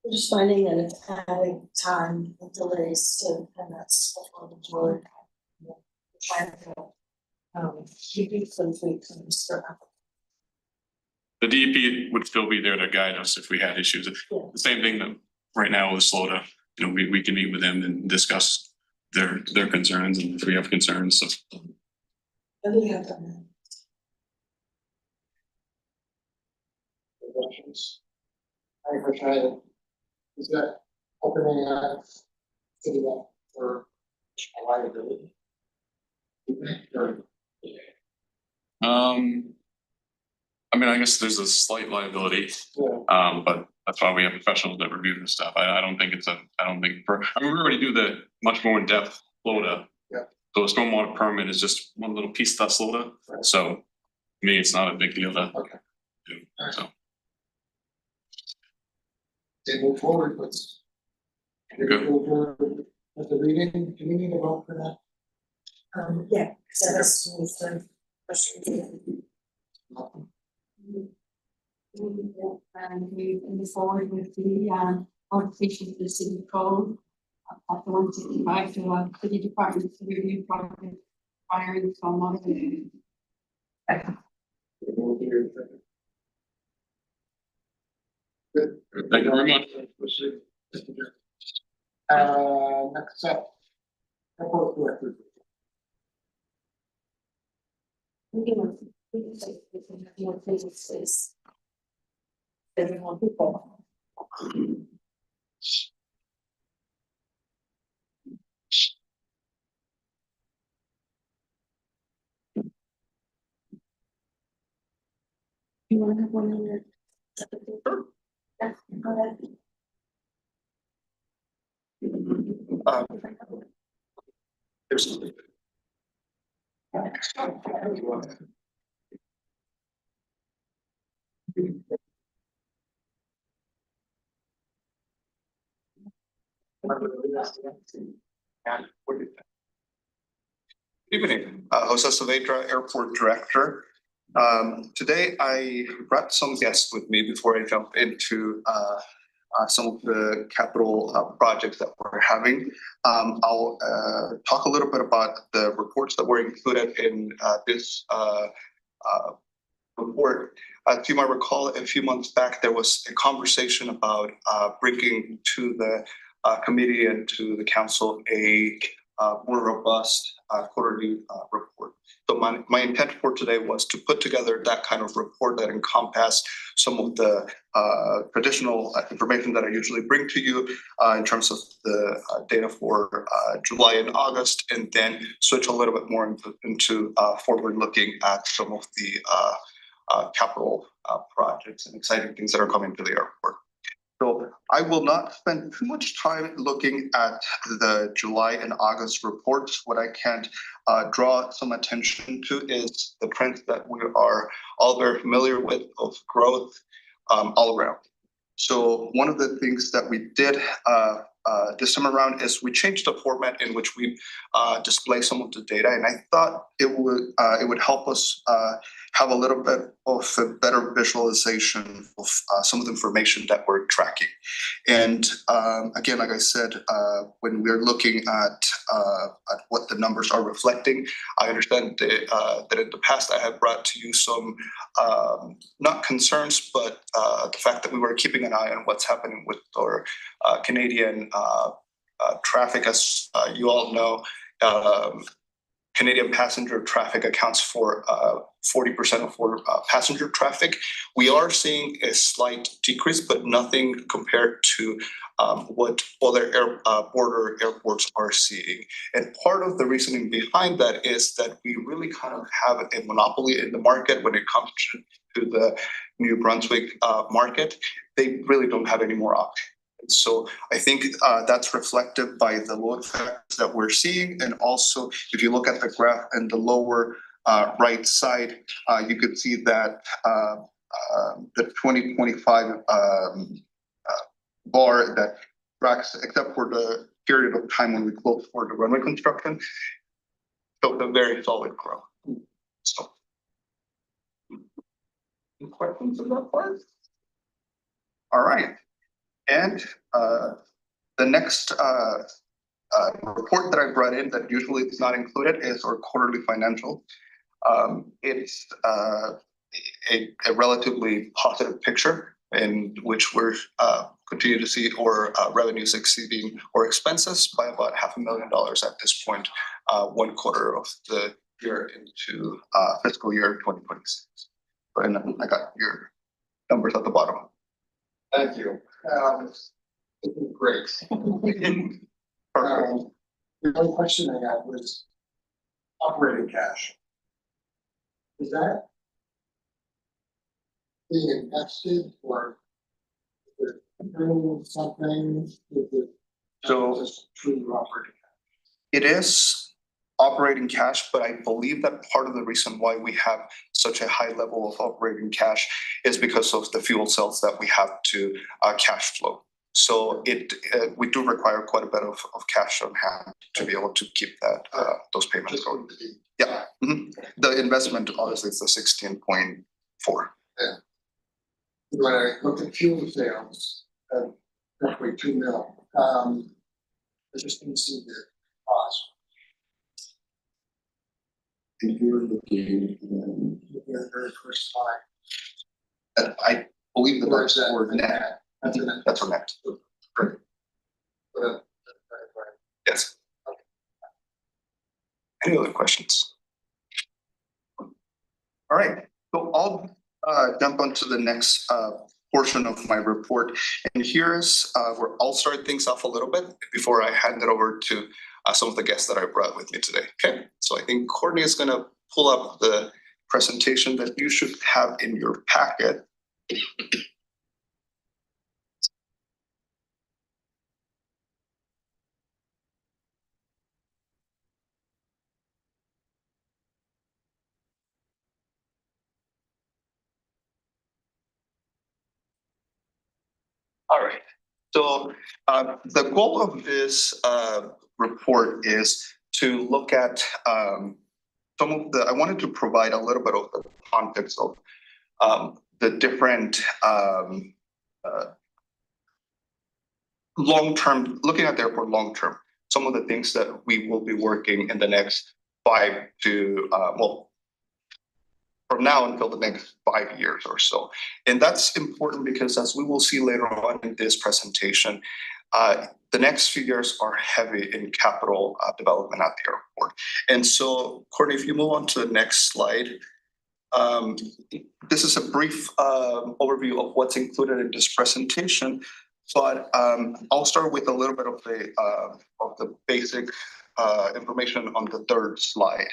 We're just finding that it's adding time and delays to, and that's what we're doing. Trying to keep some tweaks and stuff. The DEP would still be there to guide us if we had issues. Yeah. The same thing that right now with SLOTA, you know, we can meet with them and discuss their concerns and if we have concerns. So. I think you have done Questions? I appreciate it. Is that opening city up for liability? I mean, I guess there's a slight liability, Yeah. but that's why we have professionals that review this stuff. I don't think I mean, we already do the much more in-depth SLOTA. Yeah. So a stormwater permit is just one little piece of that SLOTA. Right. So to me, it's not a big deal to Okay. do. So. They move forward, let's. With the reading, do we need a vote for that? yeah, so that's the question. And we move forward with the modification of the city code. Chapter 165 to city departments to review project requiring stormwater. Good. Thank you very much. Next up. Airport director. More space. There's more people. You wanna have one in your? Yeah, go ahead. Evening, Jose Saavedra, Airport Director. Today I brought some guests with me before I jump into some of the capital projects that we're having. I'll talk a little bit about the reports that were included in this report. If you might recall, a few months back, there was a conversation about bringing to the committee and to the council a more robust quarterly report. So my intent for today was to put together that kind of report that encompassed some of the traditional information that I usually bring to you in terms of the data for July and August, and then switch a little bit more into forward looking at some of the capital projects and exciting things that are coming to the airport. So I will not spend too much time looking at the July and August reports. What I can draw some attention to is the trends that we are all very familiar with of growth all around. So one of the things that we did this time around is we changed the format in which we display some of the data, and I thought it would help us have a little bit of a better visualization of some of the information that we're tracking. And again, like I said, when we're looking at what the numbers are reflecting, I understand that in the past I have brought to you some not concerns, but the fact that we were keeping an eye on what's happening with our Canadian traffic. As you all know, Canadian passenger traffic accounts for 40% of our passenger traffic. We are seeing a slight decrease, but nothing compared to what other border airports are seeing. And part of the reasoning behind that is that we really kind of have a monopoly in the market when it comes to the New Brunswick market. They really don't have any more options. So I think that's reflective by the load factors that we're seeing. And also, if you look at the graph in the lower right side, you could see that the 2025 bar that tracks, except for the period of time when we closed for the runway construction, showed a very solid growth. So, any questions on that part? All right. And the next report that I brought in that usually is not included is our quarterly financial. It's a relatively positive picture in which we're continue to see our revenues exceeding our expenses by about $500,000 at this point, 1 quarter of the year into fiscal year 2026. And I got your numbers at the bottom. Thank you. Great. The only question I had was operating cash. Is that being invested or is it doing something? Is it just true operating? It is operating cash, but I believe that part of the reason why we have such a high level of operating cash is because of the fuel cells that we have to cash flow. So we do require quite a bit of cash on hand to be able to keep that those payments going. Yeah, the investment obviously is the 16.4. Yeah. When I look at fuel sales, roughly 2 mil, I just didn't see the cost. And you were looking at the very first slide. I believe that that's that for net. That's a net. That's for net. Great. Yes. Okay. Any other questions? All right, so I'll jump onto the next portion of my report. And here's where I'll start things off a little bit before I hand it over to some of the guests that I brought with me today. Okay, so I think Courtney is going to pull up the presentation that you should have in your packet. All right, so the goal of this report is to look at some of the, I wanted to provide a little bit of the context of the different long-term, looking at the airport long-term, some of the things that we will be working in the next 5 to, well, from now until the next 5 years or so. And that's important because as we will see later on in this presentation, the next few years are heavy in capital development at the airport. And so, Courtney, if you move on to the next slide, this is a brief overview of what's included in this presentation, but I'll start with a little bit of the basic information on the third slide.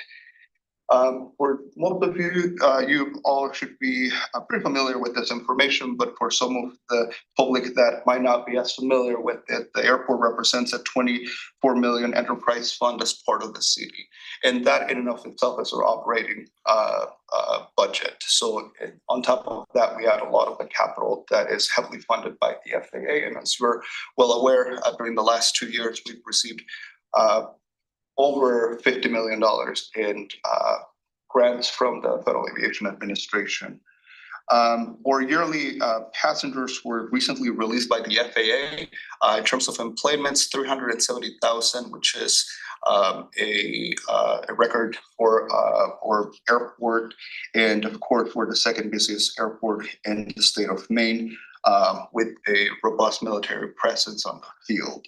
For most of you, you all should be pretty familiar with this information, but for some of the public that might not be as familiar with it, the airport represents a 24 million enterprise fund as part of the city. And that in and of itself is our operating budget. So on top of that, we add a lot of the capital that is heavily funded by the FAA. And as we're well aware, during the last 2 years, we've received over $50 million in grants from the Federal Aviation Administration. Our yearly passengers were recently released by the FAA. In terms of employments, 370,000, which is a record for our airport. And of course, we're the second busiest airport in the state of Maine, with a robust military presence on the field.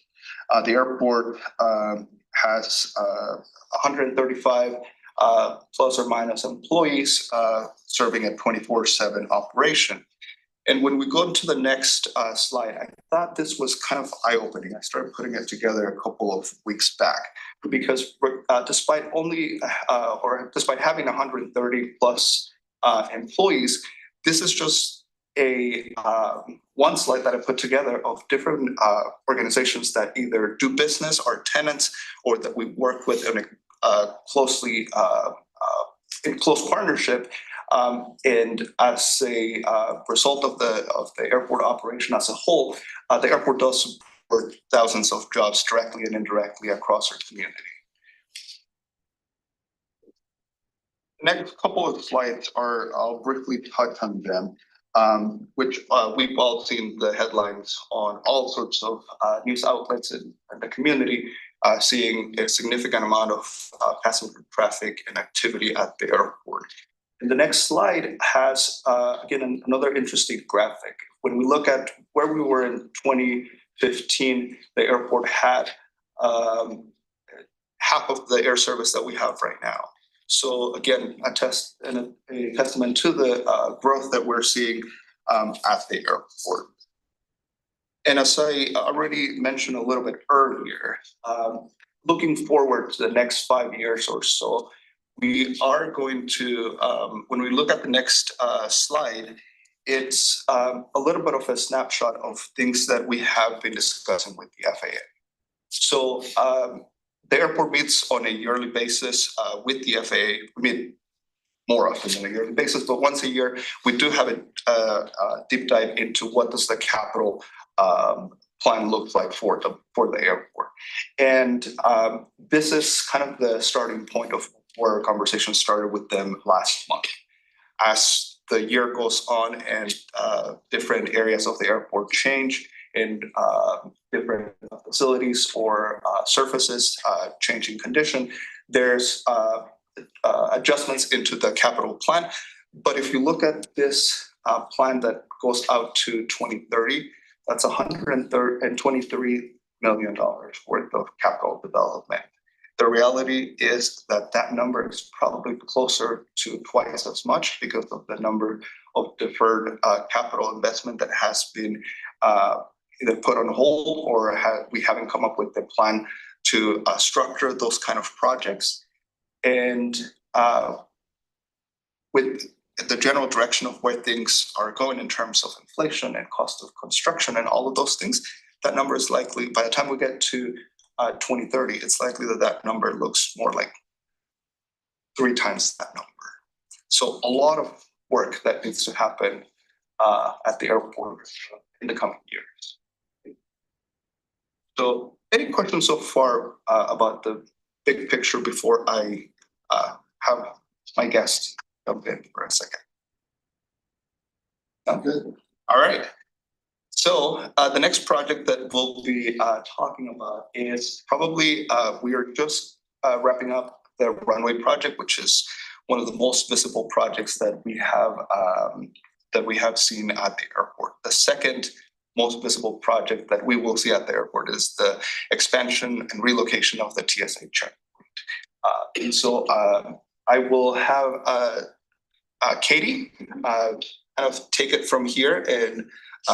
The airport has 135 plus or minus employees serving a 24/7 operation. And when we go into the next slide, I thought this was kind of eye-opening. I started putting it together a couple of weeks back because despite having 130 plus employees, this is just a one slide that I put together of different organizations that either do business, are tenants, or that we work with in a closely in close partnership. And as a result of the airport operation as a whole, the airport does support thousands of jobs directly and indirectly across our community. Next couple of slides I'll briefly touch on them. Which we've all seen the headlines on all sorts of news outlets in the community, seeing a significant amount of passenger traffic and activity at the airport. And the next slide has, again, another interesting graphic. When we look at where we were in 2015, the airport had half of the air service that we have right now. So again, a testament to the growth that we're seeing at the airport. And as I already mentioned a little bit earlier, looking forward to the next 5 years or so, we are going to, when we look at the next slide, it's a little bit of a snapshot of things that we have been discussing with the FAA. So the airport meets on a yearly basis with the FAA. We meet more often than a yearly basis, but once a year, we do have a deep dive into what does the capital plan look like for the airport. And this is kind of the starting point of where our conversation started with them last month. As the year goes on and different areas of the airport change, and different facilities or surfaces changing condition, there's adjustments into the capital plan. But if you look at this plan that goes out to 2030, that's $123 million worth of capital development. The reality is that that number is probably closer to twice as much because of the number of deferred capital investment that has been either put on hold or we haven't come up with the plan to structure those kind of projects. And with the general direction of where things are going in terms of inflation and cost of construction and all of those things, that number is likely, by the time we get to 2030, it's likely that that number looks more like 3 times that number. So a lot of work that needs to happen at the airport in the coming years. So any questions so far about the big picture before I have my guests jump in for a second? Sound good? All right. So the next project that we'll be talking about is probably, we are just wrapping up the runway project, which is one of the most visible projects that we have seen at the airport. The second most visible project that we will see at the airport is the expansion and relocation of the TSA checkpoint. And so I will have Katie kind of take it from here, and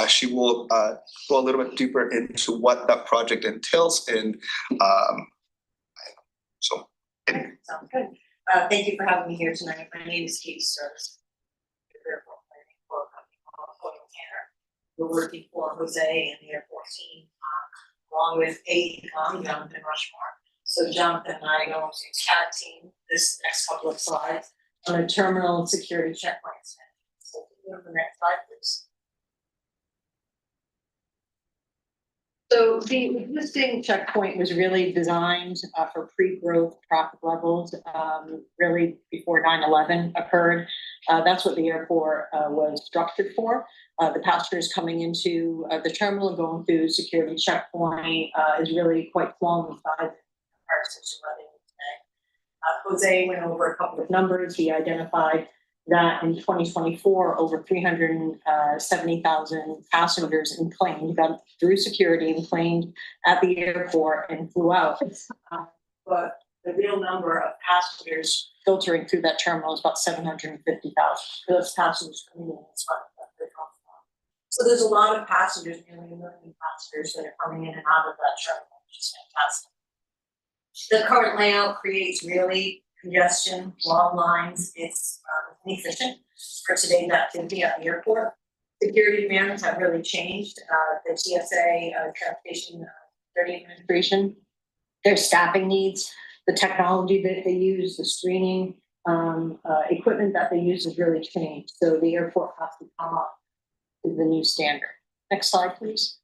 she will go a little bit deeper into what that project entails. And so. Sounds good. Thank you for having me here tonight. My name is Katie Sturz. We're working for Jose and the airport team, along with Jonathan Rushmore. So Jonathan and I are going to tag team this next couple of slides on a terminal and security checkpoints. So can you go to the next slide, please? So the existing checkpoint was really designed for pre-growth traffic levels, really before 9/11 occurred. That's what the airport was structured for. The passengers coming into the terminal and going through security checkpoint is really quite small in size in comparison to what it is today. Jose went over a couple of numbers. He identified that in 2024, over 370,000 passengers enplaned, got through security and planed at the airport and flew out. But the real number of passengers filtering through that terminal is about 750,000. Those passengers coming in as well. So there's a lot of passengers, nearly 1 million passengers that are coming in and out of that terminal, which is fantastic. The current layout creates really congestion, long lines. It's inefficient for today's activity at the airport. Security demands have really changed. The TSA, Transportation Security Administration, their staffing needs, the technology that they use, the screening equipment that they use has really changed. So the airport has to come up to the new standard. Next slide, please.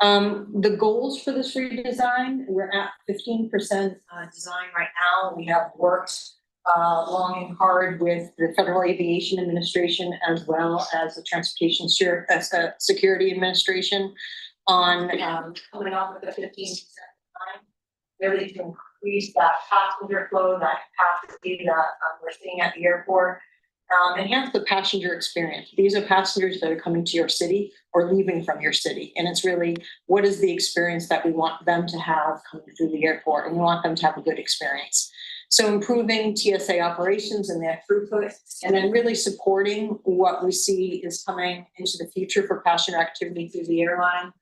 The goals for this redesign, we're at 15% design right now. We have worked long and hard with the Federal Aviation Administration as well as the Transportation Security Administration on coming up with a 15% design, really to increase that passenger flow, that capacity that we're seeing at the airport. Enhance the passenger experience. These are passengers that are coming to your city or leaving from your city. And it's really, what is the experience that we want them to have coming through the airport? And we want them to have a good experience. So improving TSA operations and their throughput, and then really supporting what we see is coming into the future for passenger activity through the airlines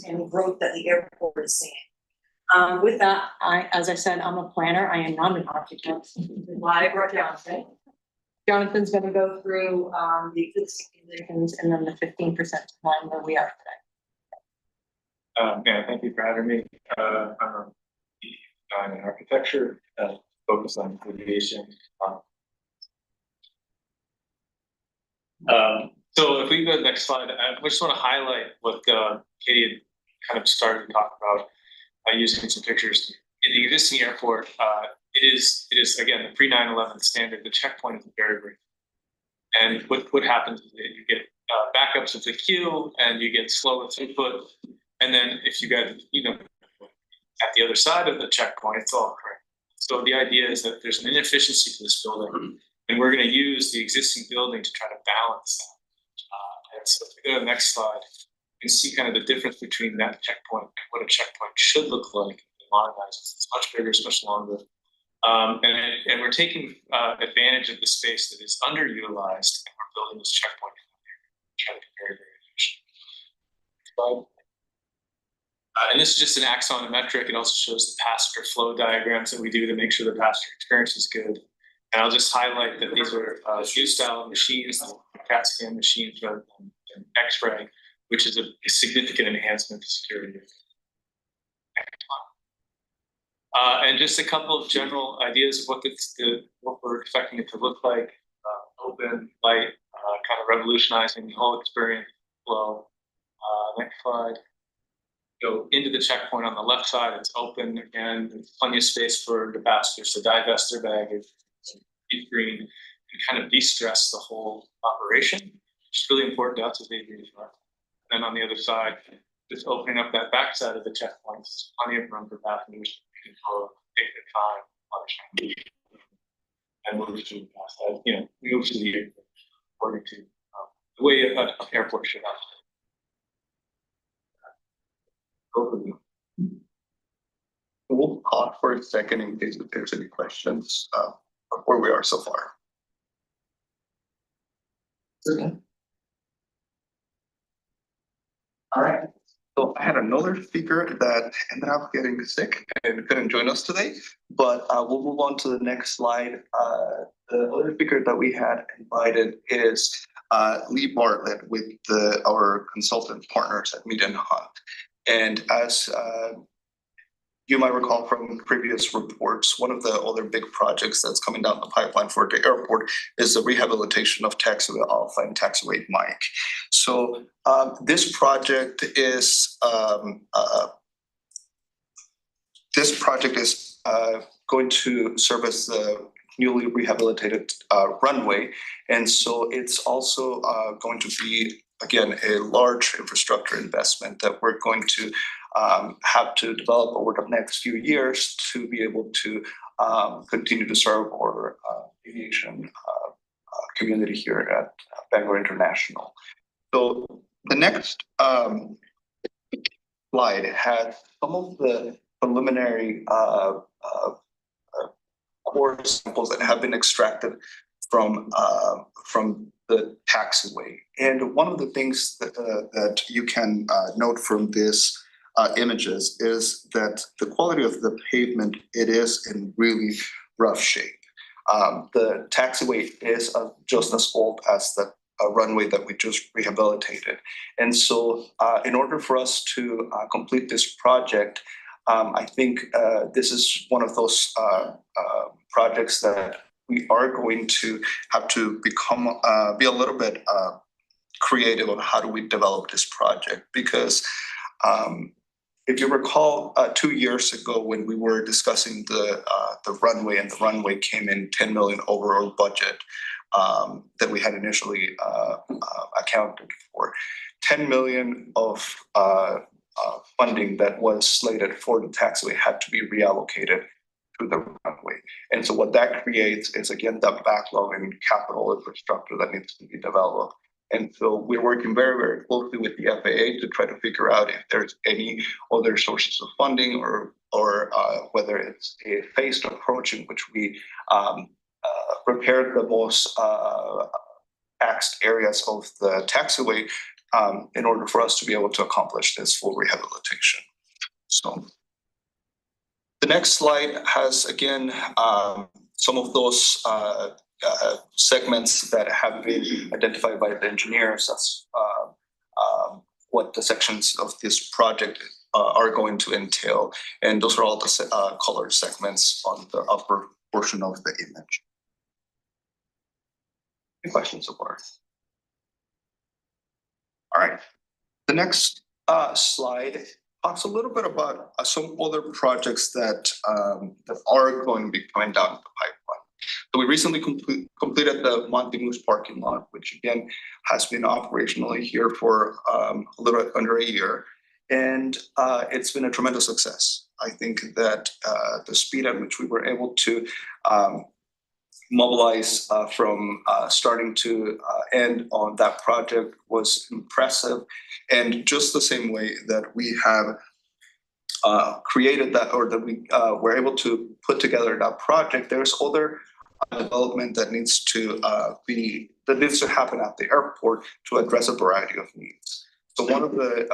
and growth that the airport is seeing. With that, as I said, I'm a planner. I am not an architect. Why I brought Jonathan. Jonathan's going to go through the existing conditions and then the 15% time where we are today. Yeah, thank you for having me. I'm a design and architecture, focused on aviation. So if we go to the next slide, I just want to highlight what Katie had kind of started to talk about using some pictures. In the existing airport, it is again the pre-9/11 standard. The checkpoint is very brief, and what happens is that you get backups of the queue, and you get slower throughput, and then if you got at the other side of the checkpoint, it's all correct. So the idea is that there's an inefficiency to this building, and we're going to use the existing building to try to balance that. And so if we go to the next slide, you can see kind of the difference between that checkpoint and what a checkpoint should look like. It's much bigger, it's much longer. And we're taking advantage of the space that is underutilized, and we're building this checkpoint. Try to be very, very efficient. And this is just an axonometric. It also shows the passenger flow diagrams that we do to make sure the passenger experience is good. And I'll just highlight that these are new style machines, CAT scan machines rather than X-ray, which is a significant enhancement to security. And just a couple of general ideas of what we're expecting it to look like. Open, light, kind of revolutionizing the whole experience flow. Next slide. Go into the checkpoint on the left side. It's open again. There's plenty of space for the passengers to divest their baggage, deep green, and kind of de-stress the whole operation, which is really important to us as aviation. And then on the other side, just opening up that back side of the checkpoint. There's plenty of room for passengers to take their time, and move to move to the airport according to the way an airport should have. We'll pause for a second in case if there's any questions of where we are so far. Okay. All right. So I had another speaker that ended up getting sick and couldn't join us today, but we'll move on to the next slide. The other speaker that we had invited is Lee Bartlett with our consultant partners at Mead and Hunt. And as you might recall from previous reports, one of the other big projects that's coming down the pipeline for the airport is the rehabilitation of taxiway Alpha and taxiway Mike. So this project is going to service the newly rehabilitated runway, and so it's also going to be, again, a large infrastructure investment that we're going to have to develop over the next few years to be able to continue to serve our aviation community here at Bangor International. So the next slide has some of the preliminary core samples that have been extracted from the taxiway. And one of the things that you can note from this images is that the quality of the pavement, it is in really rough shape. The taxiway is just as old as the runway that we just rehabilitated. And so in order for us to complete this project, I think this is one of those projects that we are going to have to be a little bit creative on how do we develop this project, because if you recall 2 years ago when we were discussing the runway, and the runway came in 10 million over our budget that we had initially accounted for. 10 million of funding that was slated for the taxiway had to be reallocated to the runway. And so what that creates is, again, that backlog in capital infrastructure that needs to be developed. And so we're working very, very closely with the FAA to try to figure out if there's any other sources of funding, or whether it's a phased approach in which we repair the most taxed areas of the taxiway in order for us to be able to accomplish this full rehabilitation. So the next slide has, again, some of those segments that have been identified by the engineers as what the sections of this project are going to entail. And those are all the colored segments on the upper portion of the image. Any questions so far? All right. The next slide talks a little bit about some other projects that are going to be coming down the pipeline. So we recently completed the Monte Moose parking lot, which again has been operationally here for a little under a year, and it's been a tremendous success. I think that the speed at which we were able to mobilize from starting to end on that project was impressive. And just the same way that we have created that, or that we were able to put together that project, there's other development that needs to happen at the airport to address a variety of needs. So one of the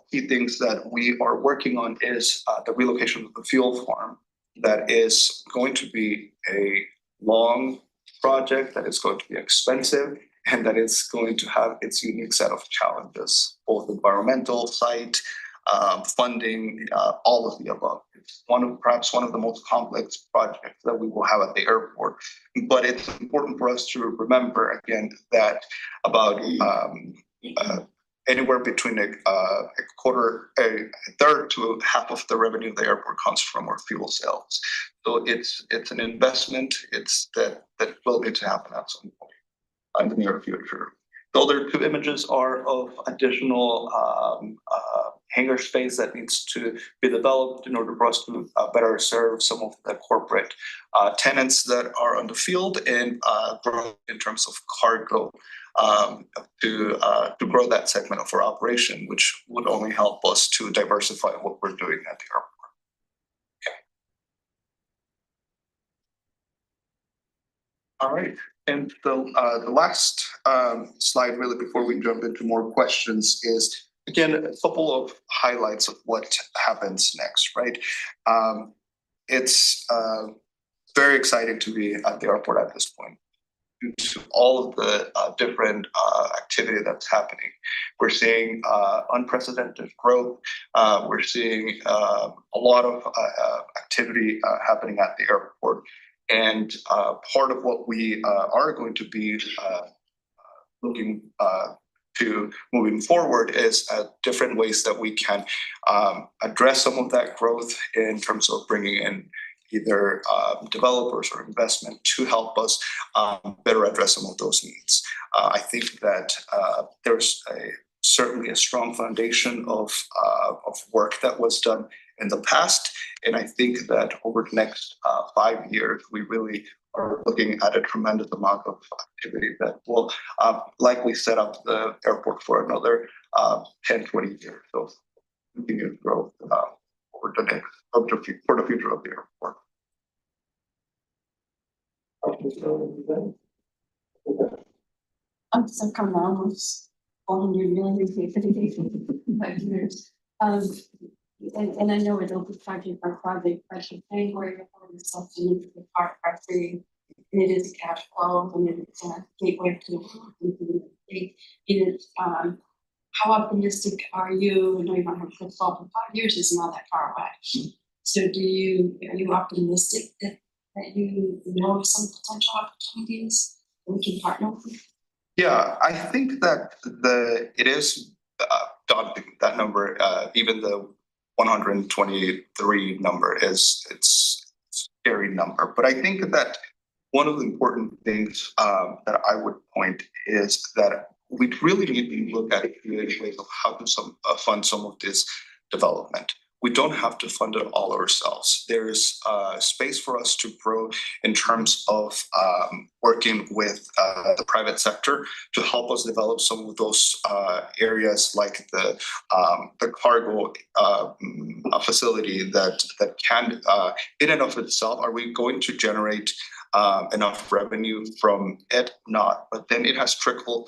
key things that we are working on is the relocation of the fuel farm. That is going to be a long project, that is going to be expensive, and that it's going to have its unique set of challenges, both environmental, site, funding, all of the above. It's perhaps one of the most complex projects that we will have at the airport. But it's important for us to remember, again, that about anywhere between a third to half of the revenue of the airport comes from our fuel sales. So it's an investment. That will need to happen at some point in the near future. The other two images are of additional hangar space that needs to be developed in order for us to better serve some of the corporate tenants that are on the field, and grow in terms of cargo to grow that segment of our operation, which would only help us to diversify what we're doing at the airport. Okay. All right. And the last slide, really, before we jump into more questions, is again, a couple of highlights of what happens next, right? It's very exciting to be at the airport at this point due to all of the different activity that's happening. We're seeing unprecedented growth. We're seeing a lot of activity happening at the airport. And part of what we are going to be looking to moving forward is different ways that we can address some of that growth in terms of bringing in either developers or investment to help us better address some of those needs. I think that there's certainly a strong foundation of work that was done in the past, and I think that over the next 5 years, we really are looking at a tremendous amount of activity that will likely set up the airport for another 10, 20 years. So continued growth over the next for the future of the airport. I'm stuck on almost 400 million 5 years. And I know it'll be project by project, but the thing where you're holding something into the part by three, and it is a cash flow, and it's a gateway to the state. How optimistic are you? I know you might have to solve in 5 years is not that far away. So are you optimistic that you know some potential opportunities we can partner with? Yeah, I think that it is daunting, that number, even the 123 number it's a scary number. But I think that one of the important things that I would point is that we really need to look at creative ways of how to fund some of this development. We don't have to fund it all ourselves. There's space for us to grow in terms of working with the private sector to help us develop some of those areas like the cargo facility that can, in and of itself, are we going to generate enough revenue from it? Not, but then it has trickle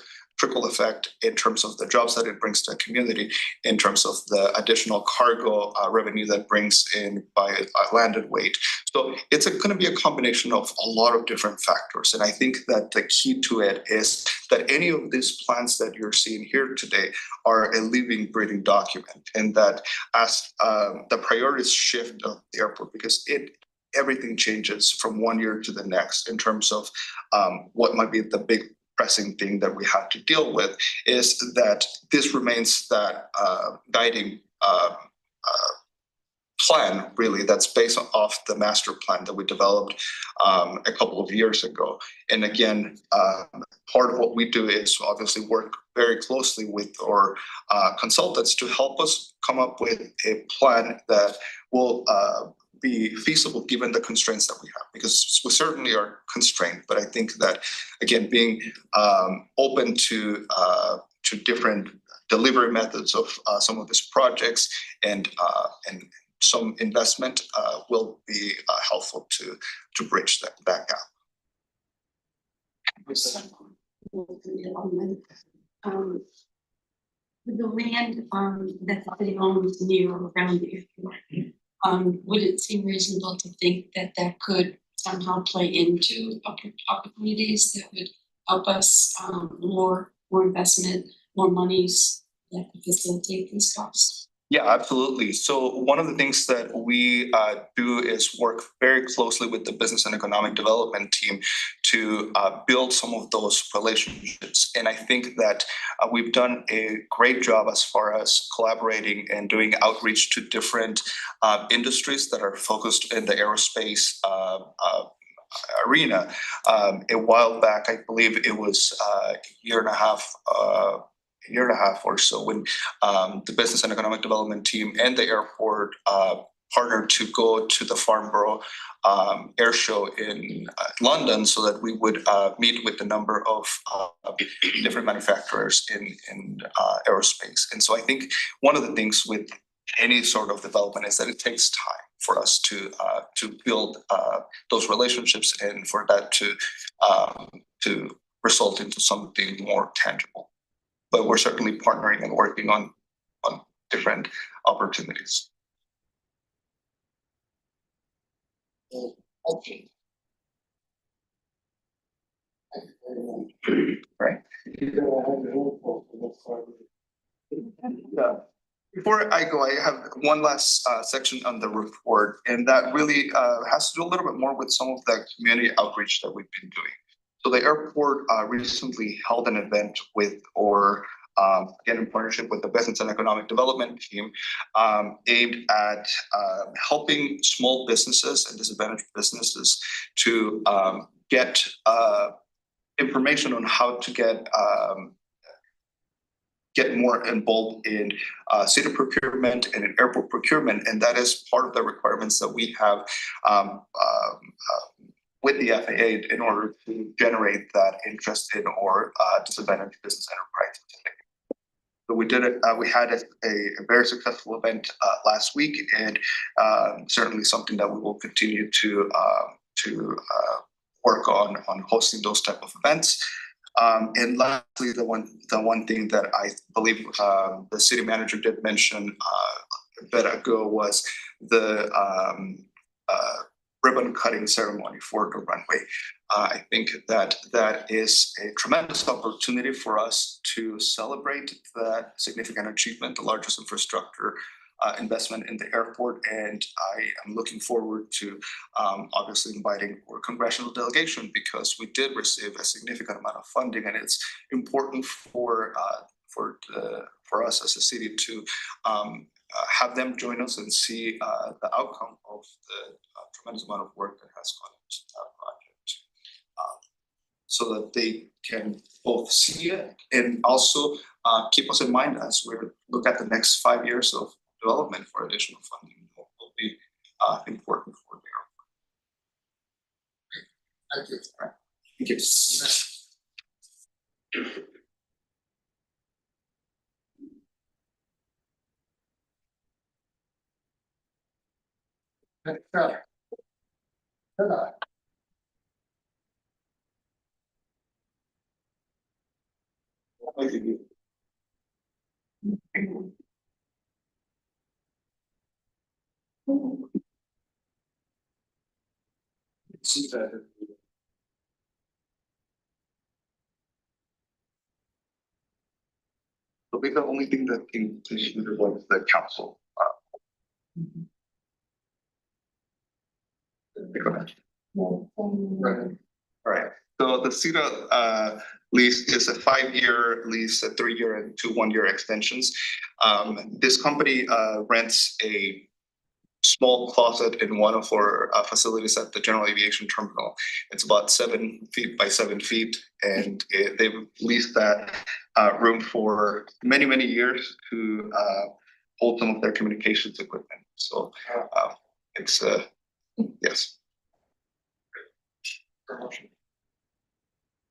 effect in terms of the jobs that it brings to the community, in terms of the additional cargo revenue that brings in by landed weight. So it's going to be a combination of a lot of different factors. And I think that the key to it is that any of these plans that you're seeing here today are a living, breathing document. And that as the priorities shift of the airport, because everything changes from one year to the next in terms of what might be the big pressing thing that we have to deal with, is that this remains that guiding plan, really, that's based off the master plan that we developed a couple of years ago. And again, part of what we do is obviously work very closely with our consultants to help us come up with a plan that will be feasible given the constraints that we have, because we certainly are constrained. But I think that, again, being open to different delivery methods of some of these projects and some investment will be helpful to bridge that gap. The land that the city owns near or around the airport, would it seem reasonable to think that that could somehow play into opportunities that would help us more investment, more monies that could facilitate these costs? Yeah, absolutely. So one of the things that we do is work very closely with the business and economic development team to build some of those relationships. And I think that we've done a great job as far as collaborating and doing outreach to different industries that are focused in the aerospace arena. A while back, I believe it was a year and a half or so, when the business and economic development team and the airport partnered to go to the Farnborough Air Show in London, so that we would meet with a number of different manufacturers in aerospace. And so I think one of the things with any sort of development is that it takes time for us to build those relationships and for that to result into something more tangible. But we're certainly partnering and working on different opportunities. Okay. Thank you very much. Right. You're gonna have your own poll for this part. Yeah. Before I go, I have one last section on the report, and that really has to do a little bit more with some of the community outreach that we've been doing. So the airport recently held an event with, or again in partnership with the Business and Economic Development team, aimed at helping small businesses and disadvantaged businesses to get information on how to get more involved in city procurement and in airport procurement, and that is part of the requirements that we have with the FAA in order to generate that interest in or disadvantaged business enterprises. So we did it. We had a very successful event last week, and certainly something that we will continue to work on hosting those type of events. And lastly, the one thing that I believe the city manager did mention a bit ago was the ribbon cutting ceremony for the runway. I think that is a tremendous opportunity for us to celebrate that significant achievement, the largest infrastructure investment in the airport, and I am looking forward to obviously inviting our congressional delegation, because we did receive a significant amount of funding, and it's important for us as a city to have them join us and see the outcome of the tremendous amount of work that has gone into that project, so that they can both see it and also keep us in mind as we look at the next 5 years of development for additional funding will be important for the airport. Thank you. Thank you. Next up. Good. Thank you. See that. I think the only thing that came to issue was the council. Right. So the CETA lease is a 5-year lease, a 3-year and 2 1-year extensions. This company rents a small closet in one of our facilities at the General Aviation Terminal. It's about 7 feet by 7 feet, and they've leased that room for many years to hold some of their communications equipment. So it's yes.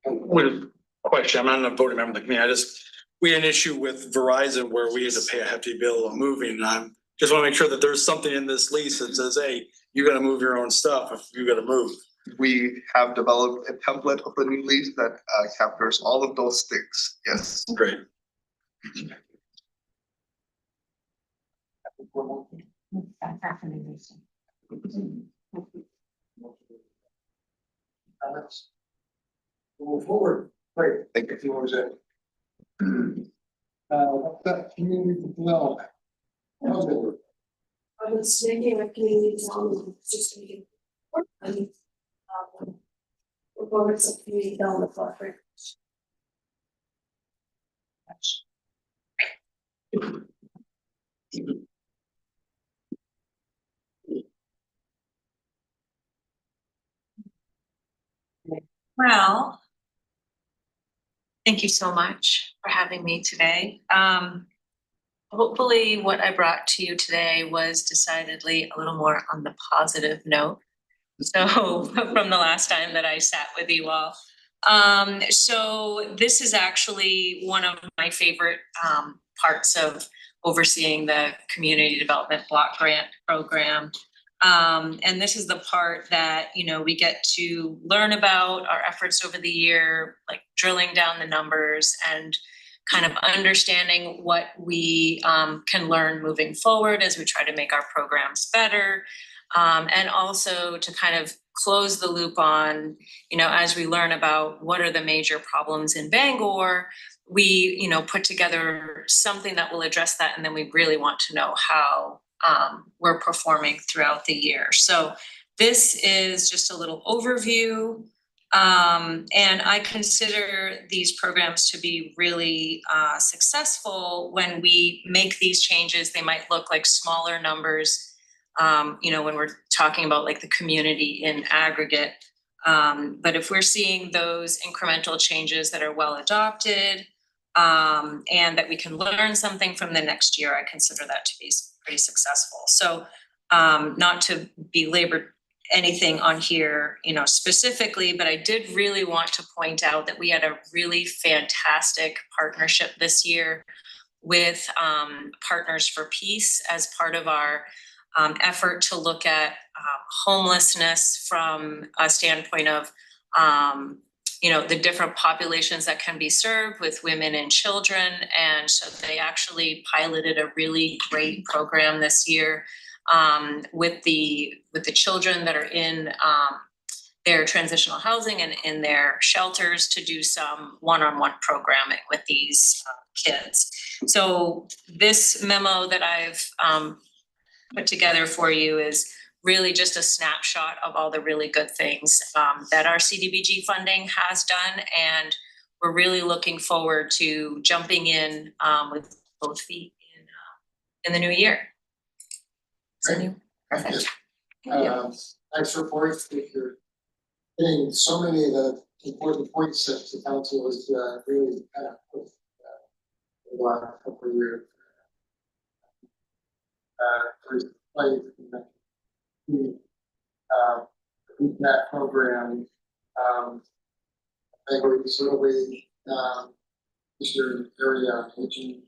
With question, I'm not a voting member of the committee. We had an issue with Verizon where we had to pay a hefty bill of moving, and I just want to make sure that there's something in this lease that says, hey, you got to move your own stuff if you got to move. We have developed a template of the new lease that captures all of those things. Yes. Great. Move forward. Great. Thank you. If you want to say. What's that community development? How's it work? I was making a community development, just making. Performance of community development collaboration. Well, thank you so much for having me today. Hopefully what I brought to you today was decidedly a little more on the positive note. So from the last time that I sat with you all. So this is actually one of my favorite parts of overseeing the community development block grant program. And this is the part that, you know, we get to learn about our efforts over the year, like drilling down the numbers and kind of understanding what we can learn moving forward as we try to make our programs better. And also to kind of close the loop on, as we learn about what are the major problems in Bangor, we, put together something that will address that. And then we really want to know how we're performing throughout the year. So this is just a little overview. And I consider these programs to be really successful when we make these changes. They might look like smaller numbers, when we're talking about like the community in aggregate. But if we're seeing those incremental changes that are well adopted, and that we can learn something from the next year, I consider that to be pretty successful. So not to belabor anything on here, specifically, but I did really want to point out that we had a really fantastic partnership this year with Partners for Peace as part of our effort to look at homelessness from a standpoint of the different populations that can be served with women and children. And so they actually piloted a really great program this year with the children that are in their transitional housing and in their shelters to do some one-on-one programming with these kids. So this memo that I've put together for you is really just a snapshot of all the really good things that our CDBG funding has done. And we're really looking forward to jumping in with both feet in the new year. Perfect. Nice report. You're hitting so many of the important points that the council was really kind of put the last couple of years. That program, I think it's really Mr. area teaching.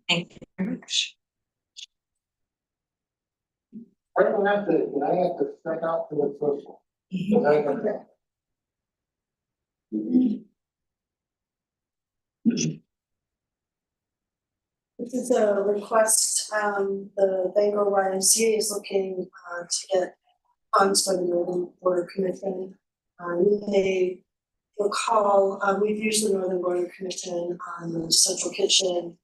Thank you very much. I don't have to, I have to check out for the first one. This is a request, the Bangor YMCA is looking to get funds for the Northern Border Commission. You may recall, we've used the Northern Border Commission on the Central Kitchen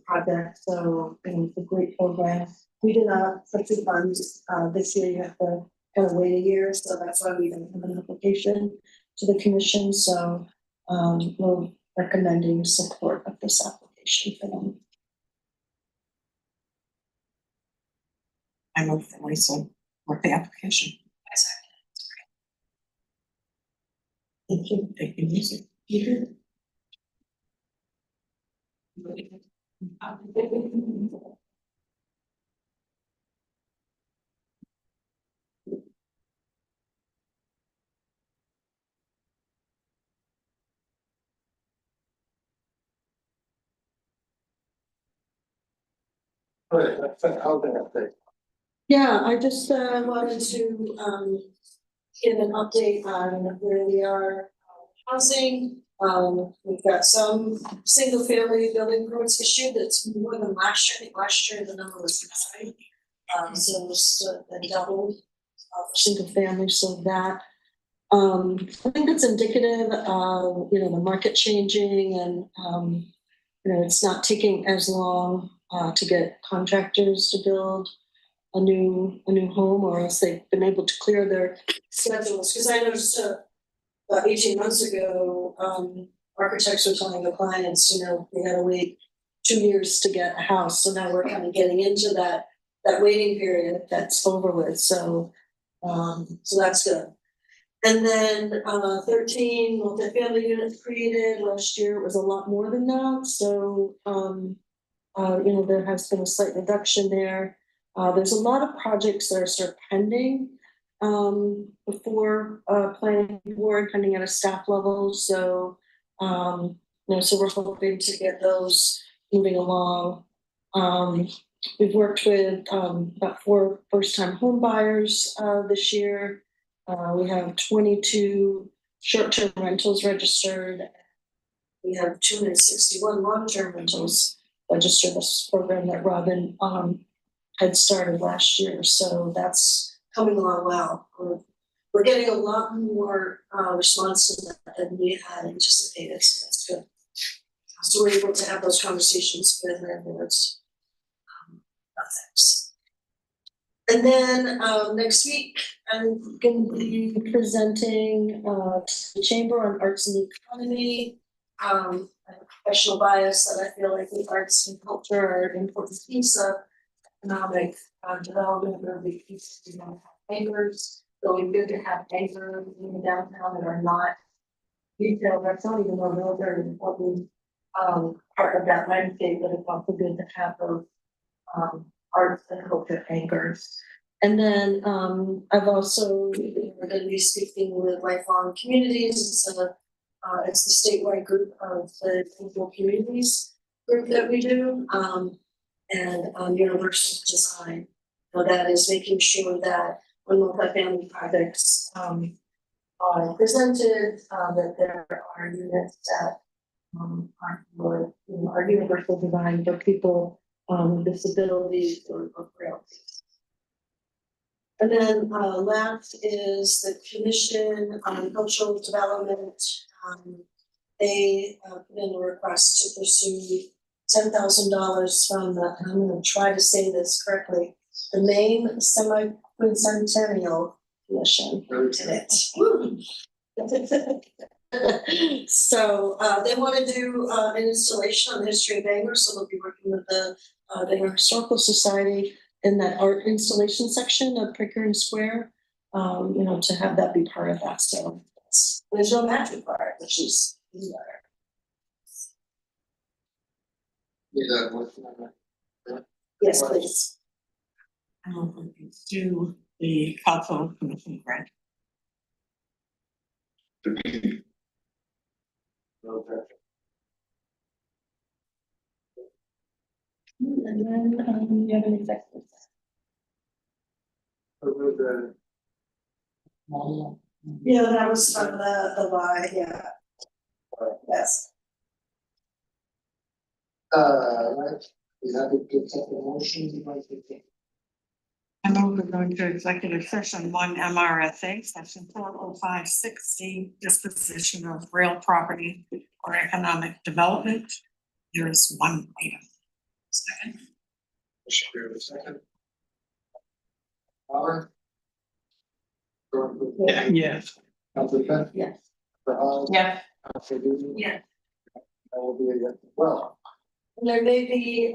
project, so it's a great program. We did not put the funds this year. You have to kind of wait a year, so that's why we don't have an application to the commission. So we're recommending support of this application for them. I move that Lisa work the application. Thank you. Thank you, Lisa. Yeah, I just wanted to give an update on where we are housing. We've got some single family building permits issued. That's more than last year. I think last year the number was 9. So it's doubled for single family. So that I think it's indicative of the market changing and it's not taking as long to get contractors to build a new home, or else they've been able to clear their schedules. Because I noticed about 18 months ago, architects were telling the clients, we had to wait 2 years to get a house. So now we're kind of getting into that waiting period that's over with. So that's good. And then 13 multifamily units created last year. It was a lot more than that. So there has been a slight reduction there. There's a lot of projects that are sort of pending before planning board, pending at a staff level. So so we're hoping to get those moving along. We've worked with about 4 first-time home buyers this year. We have 22 short-term rentals registered. We have 261 long-term rentals registered. This program that Robin had started last year, so that's coming along well. We're getting a lot more response to that than we had anticipated, so that's good. So we're able to have those conversations with landlords. About things. And then next week, I'm going to be presenting to the Chamber on Arts and the Economy. I have a professional bias that I feel like the arts and culture are an important piece of economic development of the piece. We don't have anchors, so it's good to have anchors in the downtown that are not retail restaurant, even though those are an important part of that landscape, but it's also good to have those arts and culture anchors. And then I've also, we're going to be speaking with Lifelong Communities. It's the statewide group of the local communities group that we do, and universal design. So that is making sure that when multifamily projects are presented, that there are units that are universal design for people with disabilities or frailties. And then last is the Commission on Cultural Development. They put in a request to pursue $10,000 from the, and I'm going to try to say this correctly, the Maine Semi-Quincentennial Commission. Did it. So they want to do an installation on the history of Bangor, so they'll be working with the Bangor Historical Society in that art installation section of Pickering Square, to have that be part of that. So there's no magic part, which is better. Yes, please. Do the cultural commission grant. And then you have an executive. Yeah, that was from the lie, yeah. Yes. We have to get the motion. I move we're going to executive session 1 MRSA, section 4056C, disposition of real property or economic development. There is one item. Second. Second. Yes. Yes. Yeah. Yeah. I will be again. Well. And there may be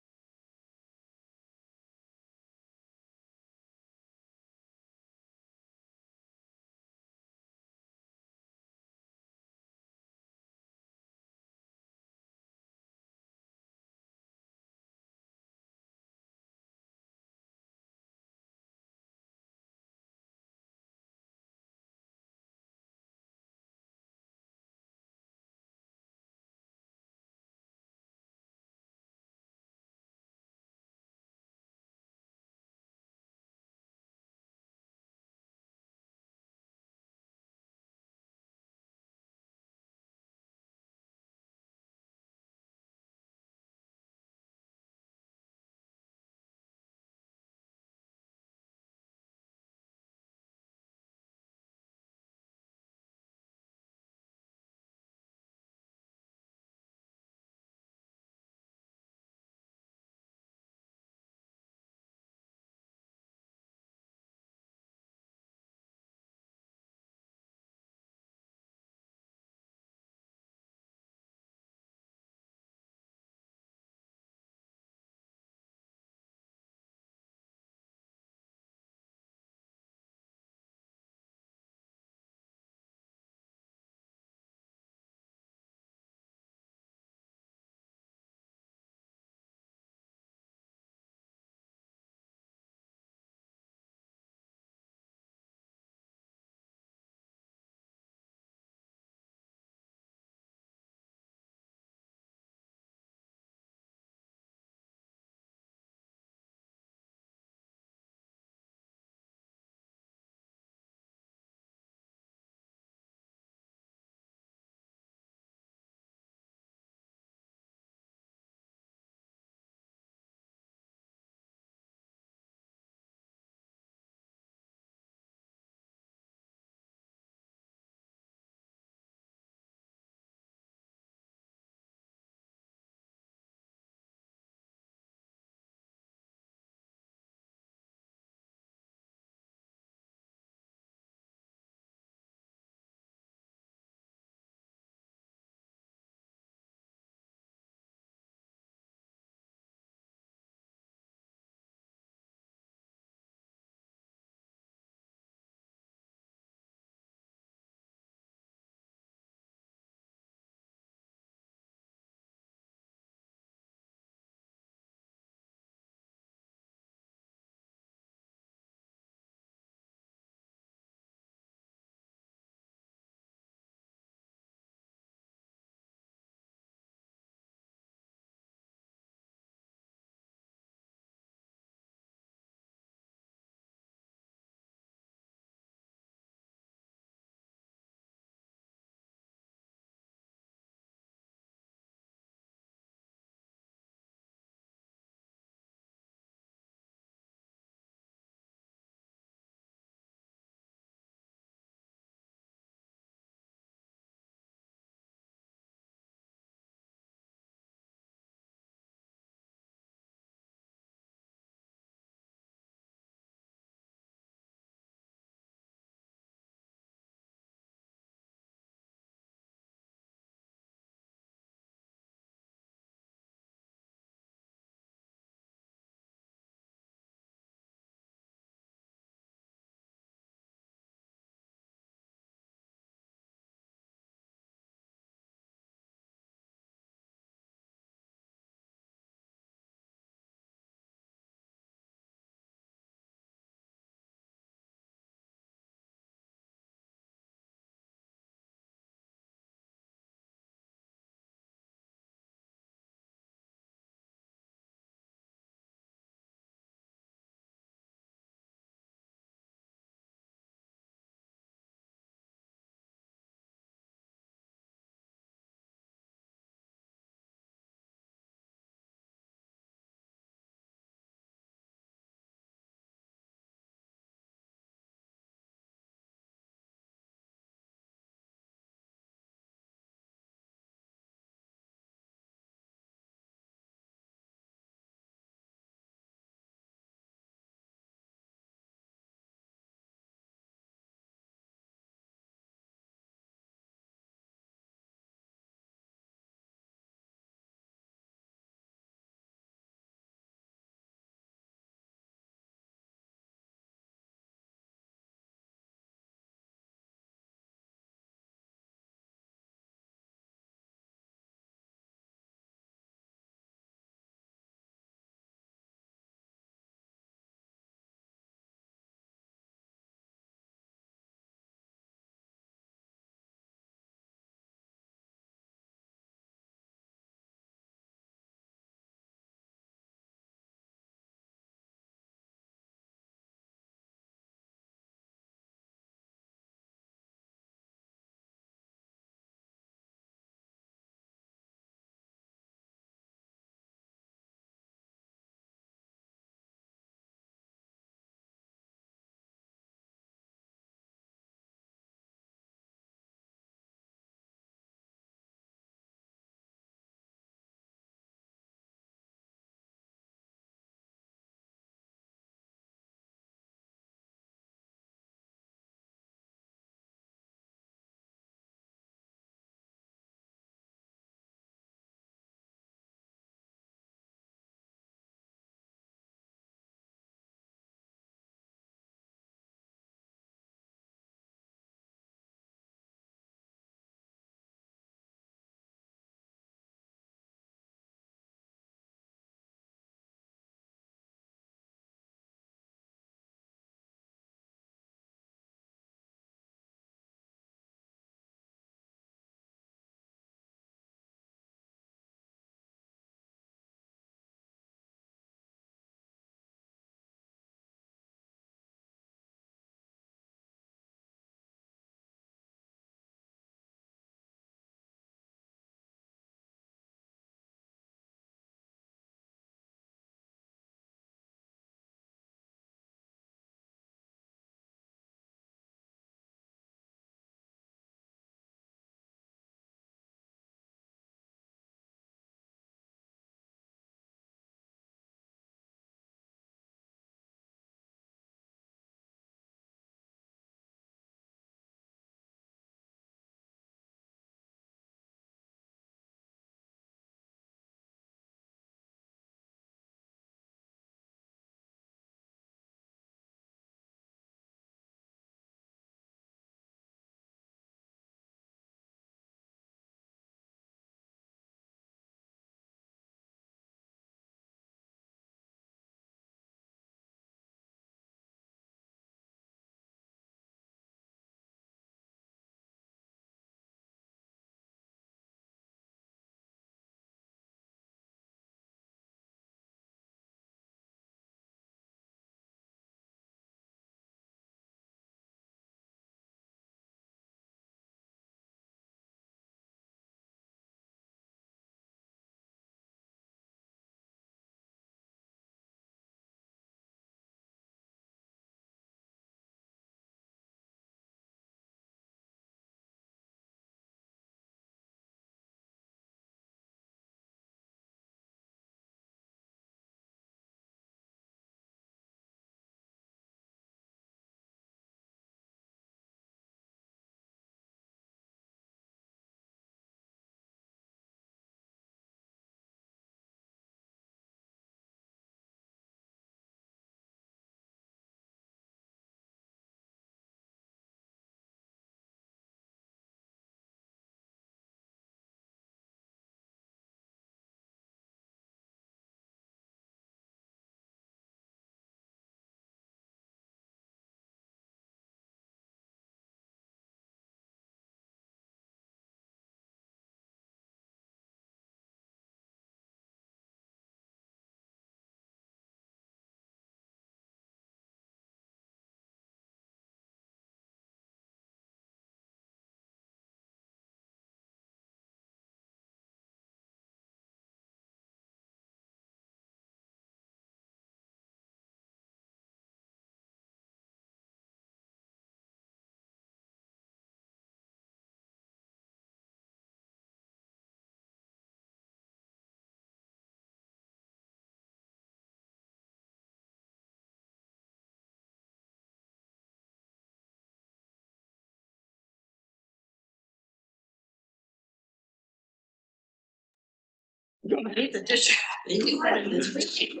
It's a dish. You had it this week.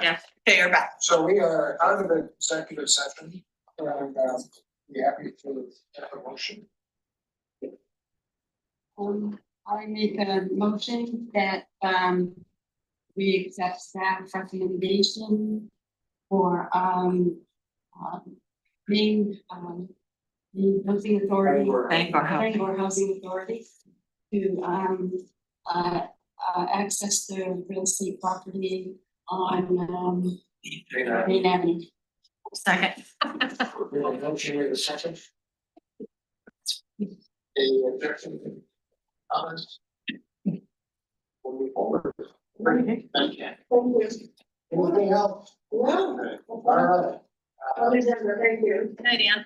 Yeah, okay, you're back. So we are out of the executive session, and be happy to have a motion. I make a motion that we accept staff recommendation for being the housing authority. Bangor Housing Authority to access the real estate property on Main Avenue. Second. We have a motion with a second. Any objection? Comments? We'll move forward. Thank you. Anything else? No. All right. Thank you. Good idea.